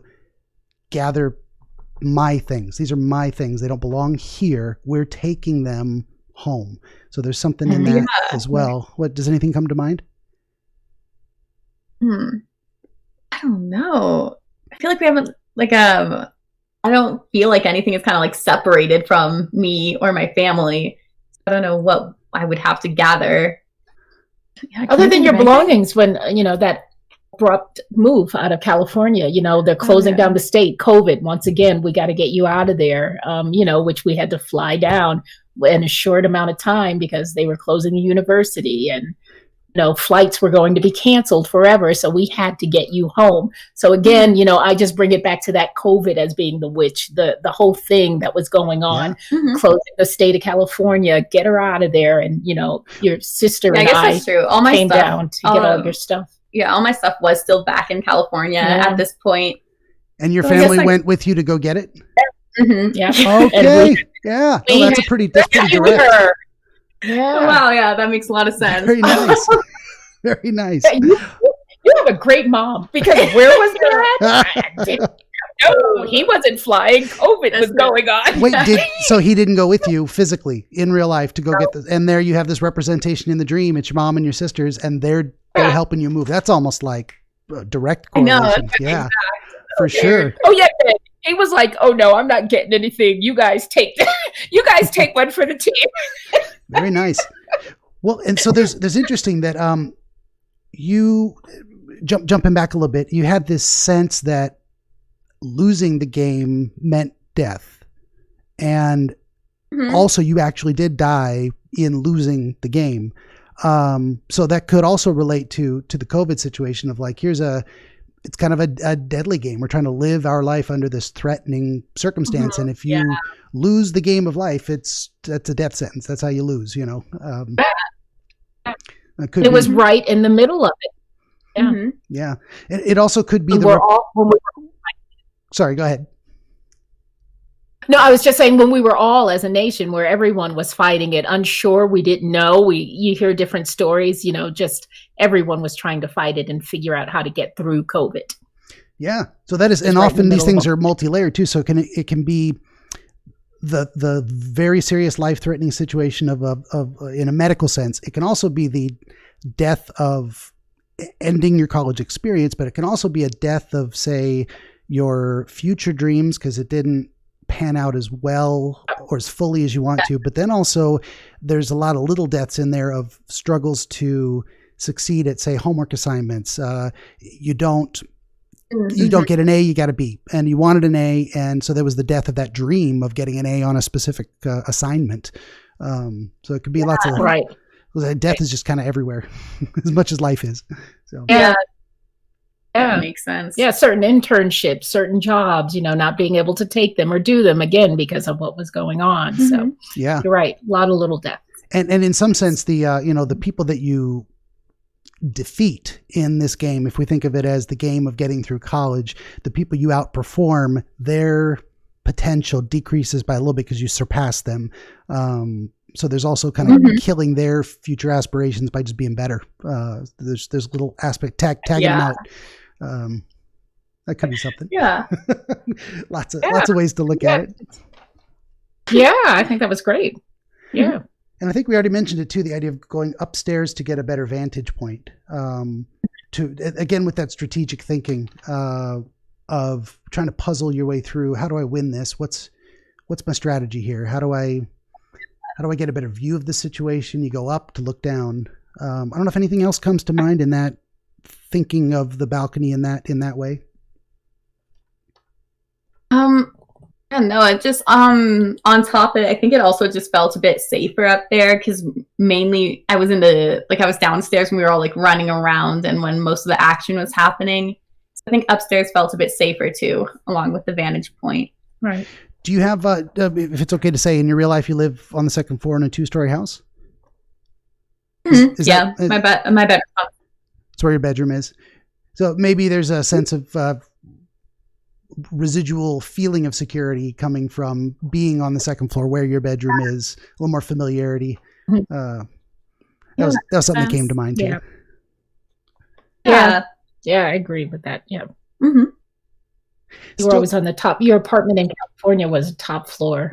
gather my things. These are my things. They don't belong here. We're taking them home. So there's something in that as well. What, does anything come to mind? I don't know. I feel like we haven't I don't feel like anything is kind of like separated from me or my family. I don't know what I would have to gather. Other than your belongings, when, that abrupt move out of California, they're closing down the state, COVID. Once again, we got to get you out of there, which we had to fly down in a short amount of time because they were closing the university, and flights were going to be canceled forever. So we had to get you home. So again, I just bring it back to that COVID as being the witch, the whole thing that was going on, closing the state of California, get her out of there. And, your sister and I guess that's true. All my came stuff, down to get all your stuff. Yeah, all my stuff was still back in California at this point. And your family went with you to go get it? Yeah. Okay. That's pretty direct. Yeah. Oh, wow. Yeah, that makes a lot of sense. Very nice. Very nice. You have a great mom, because where was that? No, he wasn't flying. COVID was going on. Wait, so he didn't go with you physically in real life to go get this, and there you have this representation in the dream. It's your mom and your sisters, and they're helping you move. That's almost like a direct correlation. Yeah, for sure. Oh yeah. He was like, "Oh no, I'm not getting anything. You guys take one for the team." Very nice. Well, and so there's interesting that you jumping back a little bit, you had this sense that losing the game meant death, and also you actually did die in losing the game. So that could also relate to the COVID situation of like, it's kind of a deadly game. We're trying to live our life under this threatening circumstance. And if you lose the game of life, that's a death sentence. That's how you lose, It was right in the middle of it. Yeah. Yeah. It also could be Sorry, go ahead. No, I was just saying, when we were all as a nation, where everyone was fighting it, unsure, we didn't know. You hear different stories, just everyone was trying to fight it and figure out how to get through COVID. Yeah. So that is, and often these things are multi-layered too. So it can be the very serious life-threatening situation of in a medical sense. It can also be the death of ending your college experience, but it can also be a death of, say, your future dreams because it didn't pan out as well or as fully as you want to. But then also there's a lot of little deaths in there of struggles to succeed at, say, homework assignments. You don't get an A, you got a B, and you wanted an A. And so there was the death of that dream of getting an A on a specific assignment. So it could be lots of, right. Death is just kind of everywhere as much as life is. So. Yeah. That makes sense. Yeah. Certain internships, certain jobs, not being able to take them or do them again because of what was going on. Mm-hmm. So yeah, you're right. A lot of little deaths. And in some sense, the people that you defeat in this game, if we think of it as the game of getting through college, the people you outperform, their potential decreases by a little bit because you surpass them. So there's also kind of killing their future aspirations by just being better. There's a little aspect tagging them out. That could be something. Yeah. lots of ways to look at it. Yeah, I think that was great. Yeah. And I think we already mentioned it too, the idea of going upstairs to get a better vantage point. To again with that strategic thinking of trying to puzzle your way through, how do I win this? What's my strategy here? How do I get a better view of the situation? You go up to look down. I don't know if anything else comes to mind in that thinking of the balcony in that way. I don't know. It just on top of it, I think it also just felt a bit safer up there because mainly I was I was downstairs when we were all like running around and when most of the action was happening. So I think upstairs felt a bit safer too, along with the vantage point. Right. Do you have, if it's okay to say, in your real life, you live on the second floor in a 2-story house? Is yeah, my bedroom. That's where your bedroom is. So maybe there's a sense of residual feeling of security coming from being on the second floor where your bedroom is, a little more familiarity. That was something that came to mind too. Yeah, I agree with that. Yeah. Mm-hmm. You were always on the top. Your apartment in California was a top floor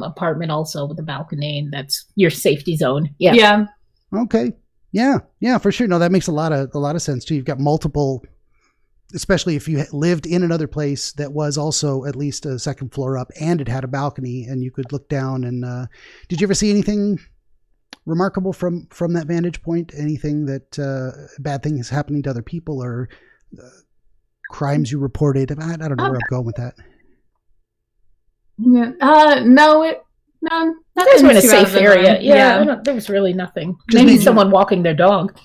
apartment also with a balcony, and that's your safety zone. Yeah. Yeah. Okay. Yeah, for sure. No, that makes a lot of sense too. You've got multiple, especially if you lived in another place that was also at least a second floor up and it had a balcony and you could look down. And did you ever see anything remarkable from that vantage point? Anything that bad things happening to other people or crimes you reported? I don't know where I'm going with that. No, you guys were in a safe area. Yeah. There was really nothing. Maybe someone walking their dog.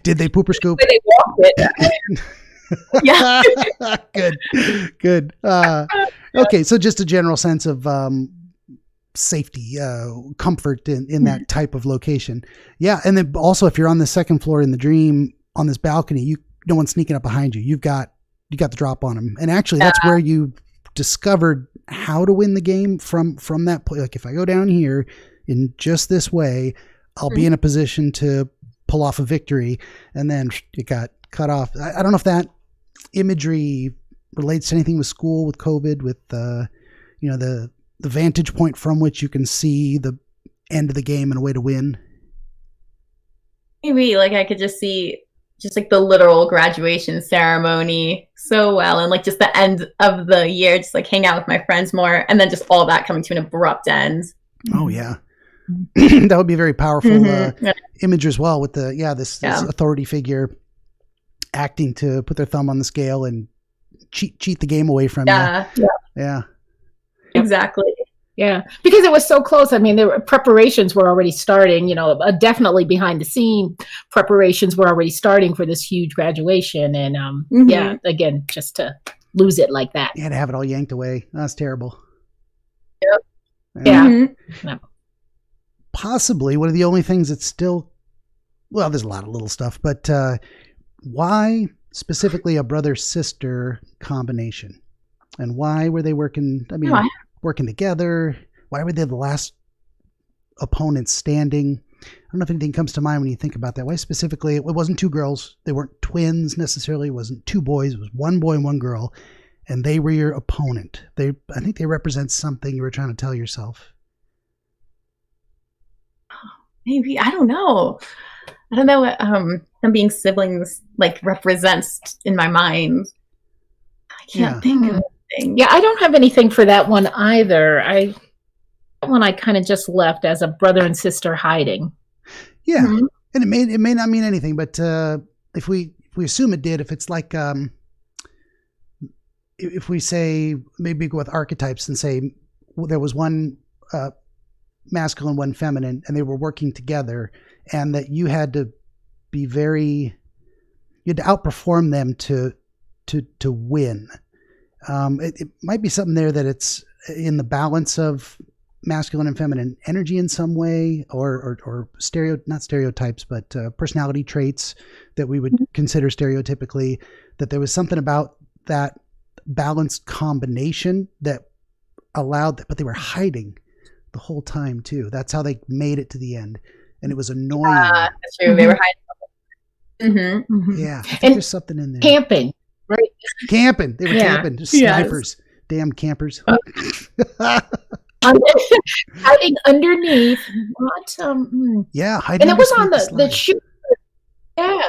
Did they poop or scoop? They walked it. Yeah. Good. Okay, so just a general sense of safety, comfort in that type of location. Yeah, and then also if you're on the second floor in the dream on this balcony, no one's sneaking up behind you. You got the drop on them, and actually that's where you discovered how to win the game from that point. Like if I go down here in just this way, I'll be in a position to pull off a victory, and then it got cut off. I don't know if that imagery relates to anything with school, with COVID, with the vantage point from which you can see the end of the game and a way to win. Maybe like I could just see just like the literal graduation ceremony so well, and like just the end of the year, just like hang out with my friends more, and then just all that coming to an abrupt end. Oh yeah. That would be a very powerful image as well, with this authority figure acting to put their thumb on the scale and cheat the game away from you. Yeah. Exactly. Yeah, because it was so close. I mean, preparations were already starting, definitely behind the scene preparations were already starting for this huge graduation. And again, just to lose it like that. Yeah, to have it all yanked away. That's terrible. Yep. Yeah. Mm-hmm. Possibly one of the only things that's still, well, there's a lot of little stuff, but why specifically a brother-sister combination? And why were they working? I mean, working together? Why were they the last opponents standing? I don't know if anything comes to mind when you think about that. Why specifically? It wasn't two girls. They weren't twins necessarily. It wasn't two boys. It was one boy and one girl, and they were your opponent. I think they represent something you were trying to tell yourself. Maybe, I don't know. I don't know what them being siblings like represents in my mind. I can't think of anything. Yeah, I don't have anything for that one either. That one I kind of just left as a brother and sister hiding. Yeah, and it may not mean anything, but if we assume it did, if it's like if we say, maybe go with archetypes and say there was one masculine, one feminine, and they were working together, and that you had to be you had to outperform them to win. It might be something there that it's in the balance of masculine and feminine energy in some way, or not stereotypes, but personality traits that we would consider stereotypically, that there was something about that balanced combination that allowed that, but they were hiding the whole time too. That's how they made it to the end, and it was annoying. That's true. They were hiding. Yeah, I think there's something in there. Camping, right? Camping. They were camping. Just snipers. Damn campers. Hiding underneath. What? Yeah, hiding. And it was on the chute. Yeah.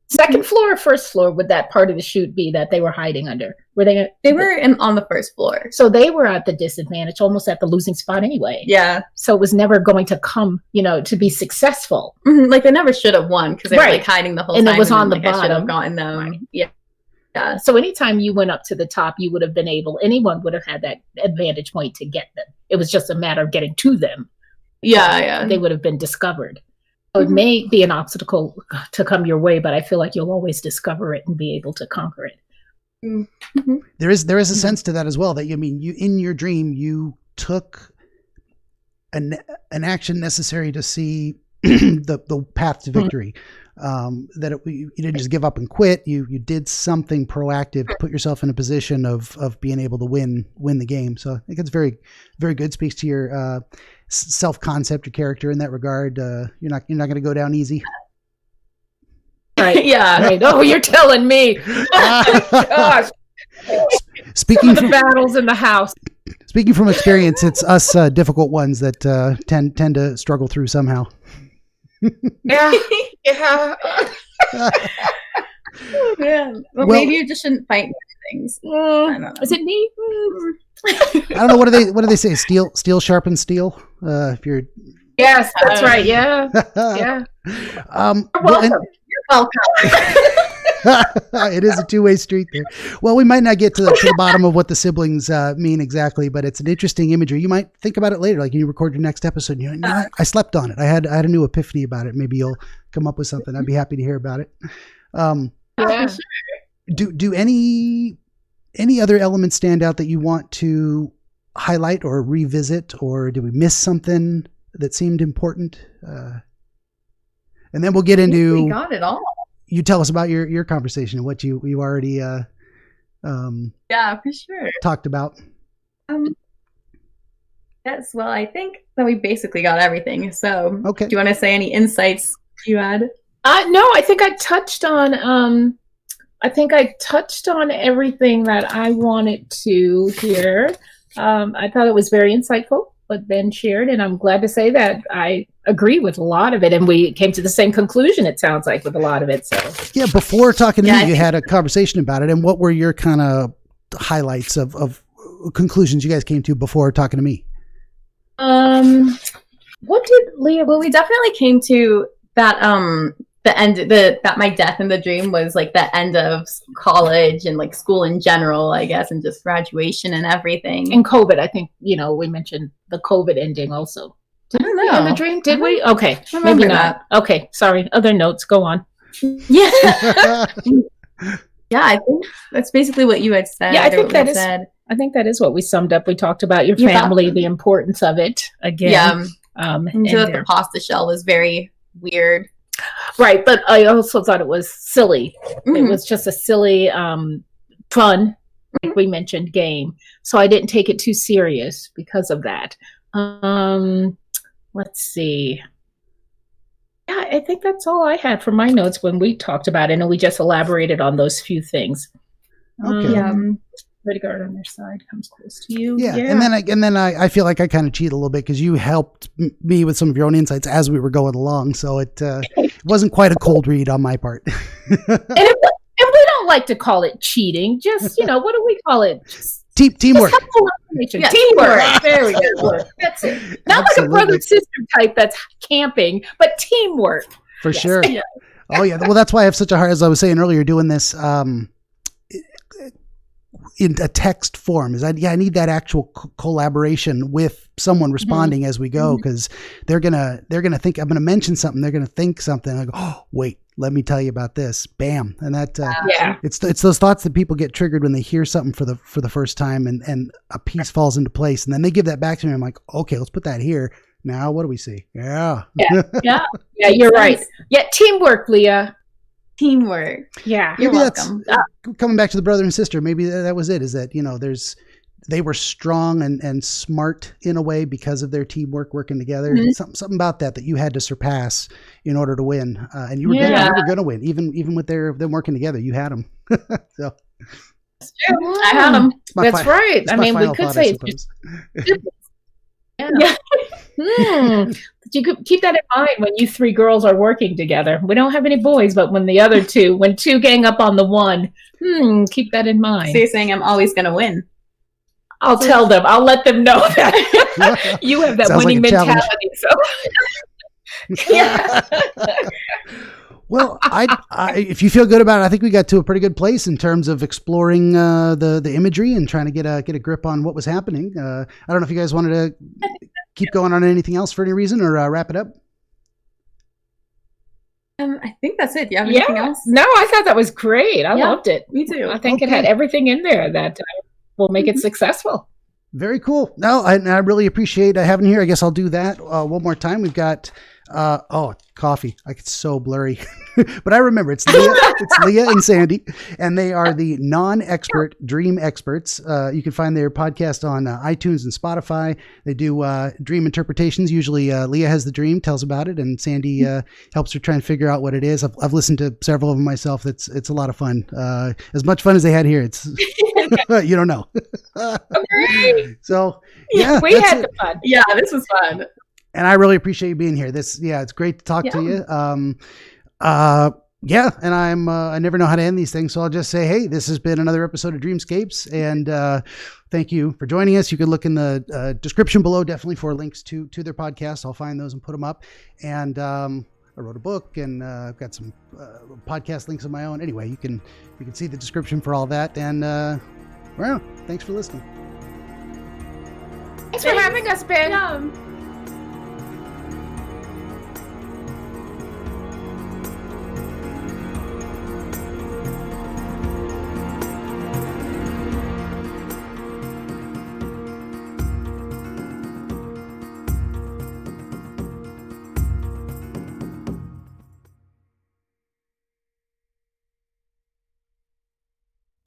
Second floor or first floor would that part of the chute be that they were hiding under? Were they? They were on the first floor. So they were at the disadvantage, almost at the losing spot anyway. Yeah. So it was never going to come, to be successful. Like they never should have won because they were like hiding the whole time. And it was on the bottom. I should have gotten them. Right. Yeah. Yeah. So anytime you went up to the top, you would have been anyone would have had that advantage point to get them. It was just a matter of getting to them. Yeah. They would have been discovered. So it may be an obstacle to come your way, but I feel like you'll always discover it and be able to conquer it. Mm-hmm. There is a sense to that as well, that you in your dream, you took an action necessary to see the path to victory. You didn't just give up and quit. You did something proactive to put yourself in a position of being able to win the game. So I think it's very, very good. Speaks to your self-concept, your character in that regard. You're not going to go down easy. Right. Yeah. Right. Oh, you're telling me. Oh, gosh. Speaking from the battles in the house. Speaking from experience, it's us difficult ones that tend to struggle through somehow. Yeah. Oh, man. Well, maybe you just shouldn't fight things. I don't know. Is it me? I don't know. What do they say? Steel sharpens steel. If you're. Yes, that's right. Yeah. Yeah. You're welcome. It is a two-way street there. Well, we might not get to the bottom of what the siblings mean exactly, but it's an interesting imagery. You might think about it later, like you record your next episode. And I slept on it. I had a new epiphany about it. Maybe you'll come up with something. I'd be happy to hear about it. Yeah. Do any other elements stand out that you want to highlight or revisit, or did we miss something that seemed important? And then we'll get into. We got it all. You tell us about your conversation and what you already yeah, for sure, talked about. Yes, well, I think that we basically got everything. So, okay. Do you want to say any insights you had? No, I think I touched on. I think I touched on everything that I wanted to hear. I thought it was very insightful what Ben shared, and I'm glad to say that I agree with a lot of it, and we came to the same conclusion, it sounds like, with a lot of it. So yeah, before talking to me, you had a conversation about it, and what were your kind of highlights of conclusions you guys came to before talking to me? What did Leah? Well, we definitely came to that the end, that my death in the dream was like the end of college and like school in general, I guess, and just graduation and everything. And COVID, I think, we mentioned the COVID ending also. I don't know. In the dream, did we? Okay, maybe not. Okay, sorry. Other notes, go on. Yeah. Yeah, I think that's basically what you had said. Yeah, I think that is. I think that is what we summed up. We talked about your family, the importance of it again. Yeah. And so the pasta shell was very weird. Right, but I also thought it was silly. Mm-hmm. It was just a silly, fun, like we mentioned, game. So I didn't take it too serious because of that. Let's see. Yeah, I think that's all I had for my notes when we talked about it, and we just elaborated on those few things. Okay. security guard on their side comes close to you. Yeah. And then I feel like I kind of cheat a little bit because you helped me with some of your own insights as we were going along. So it wasn't quite a cold read on my part. And we don't like to call it cheating. Just, what do we call it? Teamwork. Yeah, teamwork. There we go. That's it. Not like a brother-sister type that's camping, but teamwork. For sure. Yeah. Oh, yeah. Well, that's why I have such a hard, as I was saying earlier, doing this in a text form. I need that actual collaboration with someone responding as we go, because they're gonna think I'm gonna mention something. They're gonna think something. I go, oh, wait. Let me tell you about this. Bam. And that, it's those thoughts that people get triggered when they hear something for the first time and a piece falls into place. And then they give that back to me. I'm like, okay, let's put that here. Now, what do we see? Yeah. Yeah, you're right. Yeah. Teamwork, Leah. Teamwork. Yeah. You're welcome. Coming back to the brother and sister, maybe that was it, is that, they were strong and smart in a way because of their teamwork working together. Something about that you had to surpass in order to win. And you were going to win, even with them working together. You had them. So I had them. That's right. I mean, we could say it's you could keep that in mind when you three girls are working together. We don't have any boys, but when two gang up on the one, keep that in mind. So you're saying I'm always going to win? I'll tell them. I'll let them know that you have that winning mentality. So, yeah. Well, if you feel good about it, I think we got to a pretty good place in terms of exploring the imagery and trying to get a grip on what was happening. I don't know if you guys wanted to keep going on anything else for any reason or wrap it up. I think that's it. Do you have anything else? No, I thought that was great. I loved it. Me too. I think it had everything in there that will make it successful. Very cool. No, I really appreciate having you here. I guess I'll do that one more time. We've got coffee. It's so blurry, but I remember it's Leah and Sandy, and they are the non-expert dream experts. You can find their podcast on iTunes and Spotify. They do dream interpretations. Usually Leah has the dream, tells about it, and Sandy helps her try and figure out what it is. I've listened to several of them myself. It's a lot of fun. As much fun as they had here. It's you don't know. So yeah, we had the fun. Yeah, this was fun. And I really appreciate you being here. It's great to talk to you. And I never know how to end these things. So I'll just say, hey, this has been another episode of Dreamscapes. And thank you for joining us. You can look in the description below, definitely, for links to their podcast. I'll find those and put them up. And I wrote a book, and I've got some podcast links of my own. Anyway, you can see the description for all that. And well, thanks for listening. Thanks for having us, Ben. Yeah.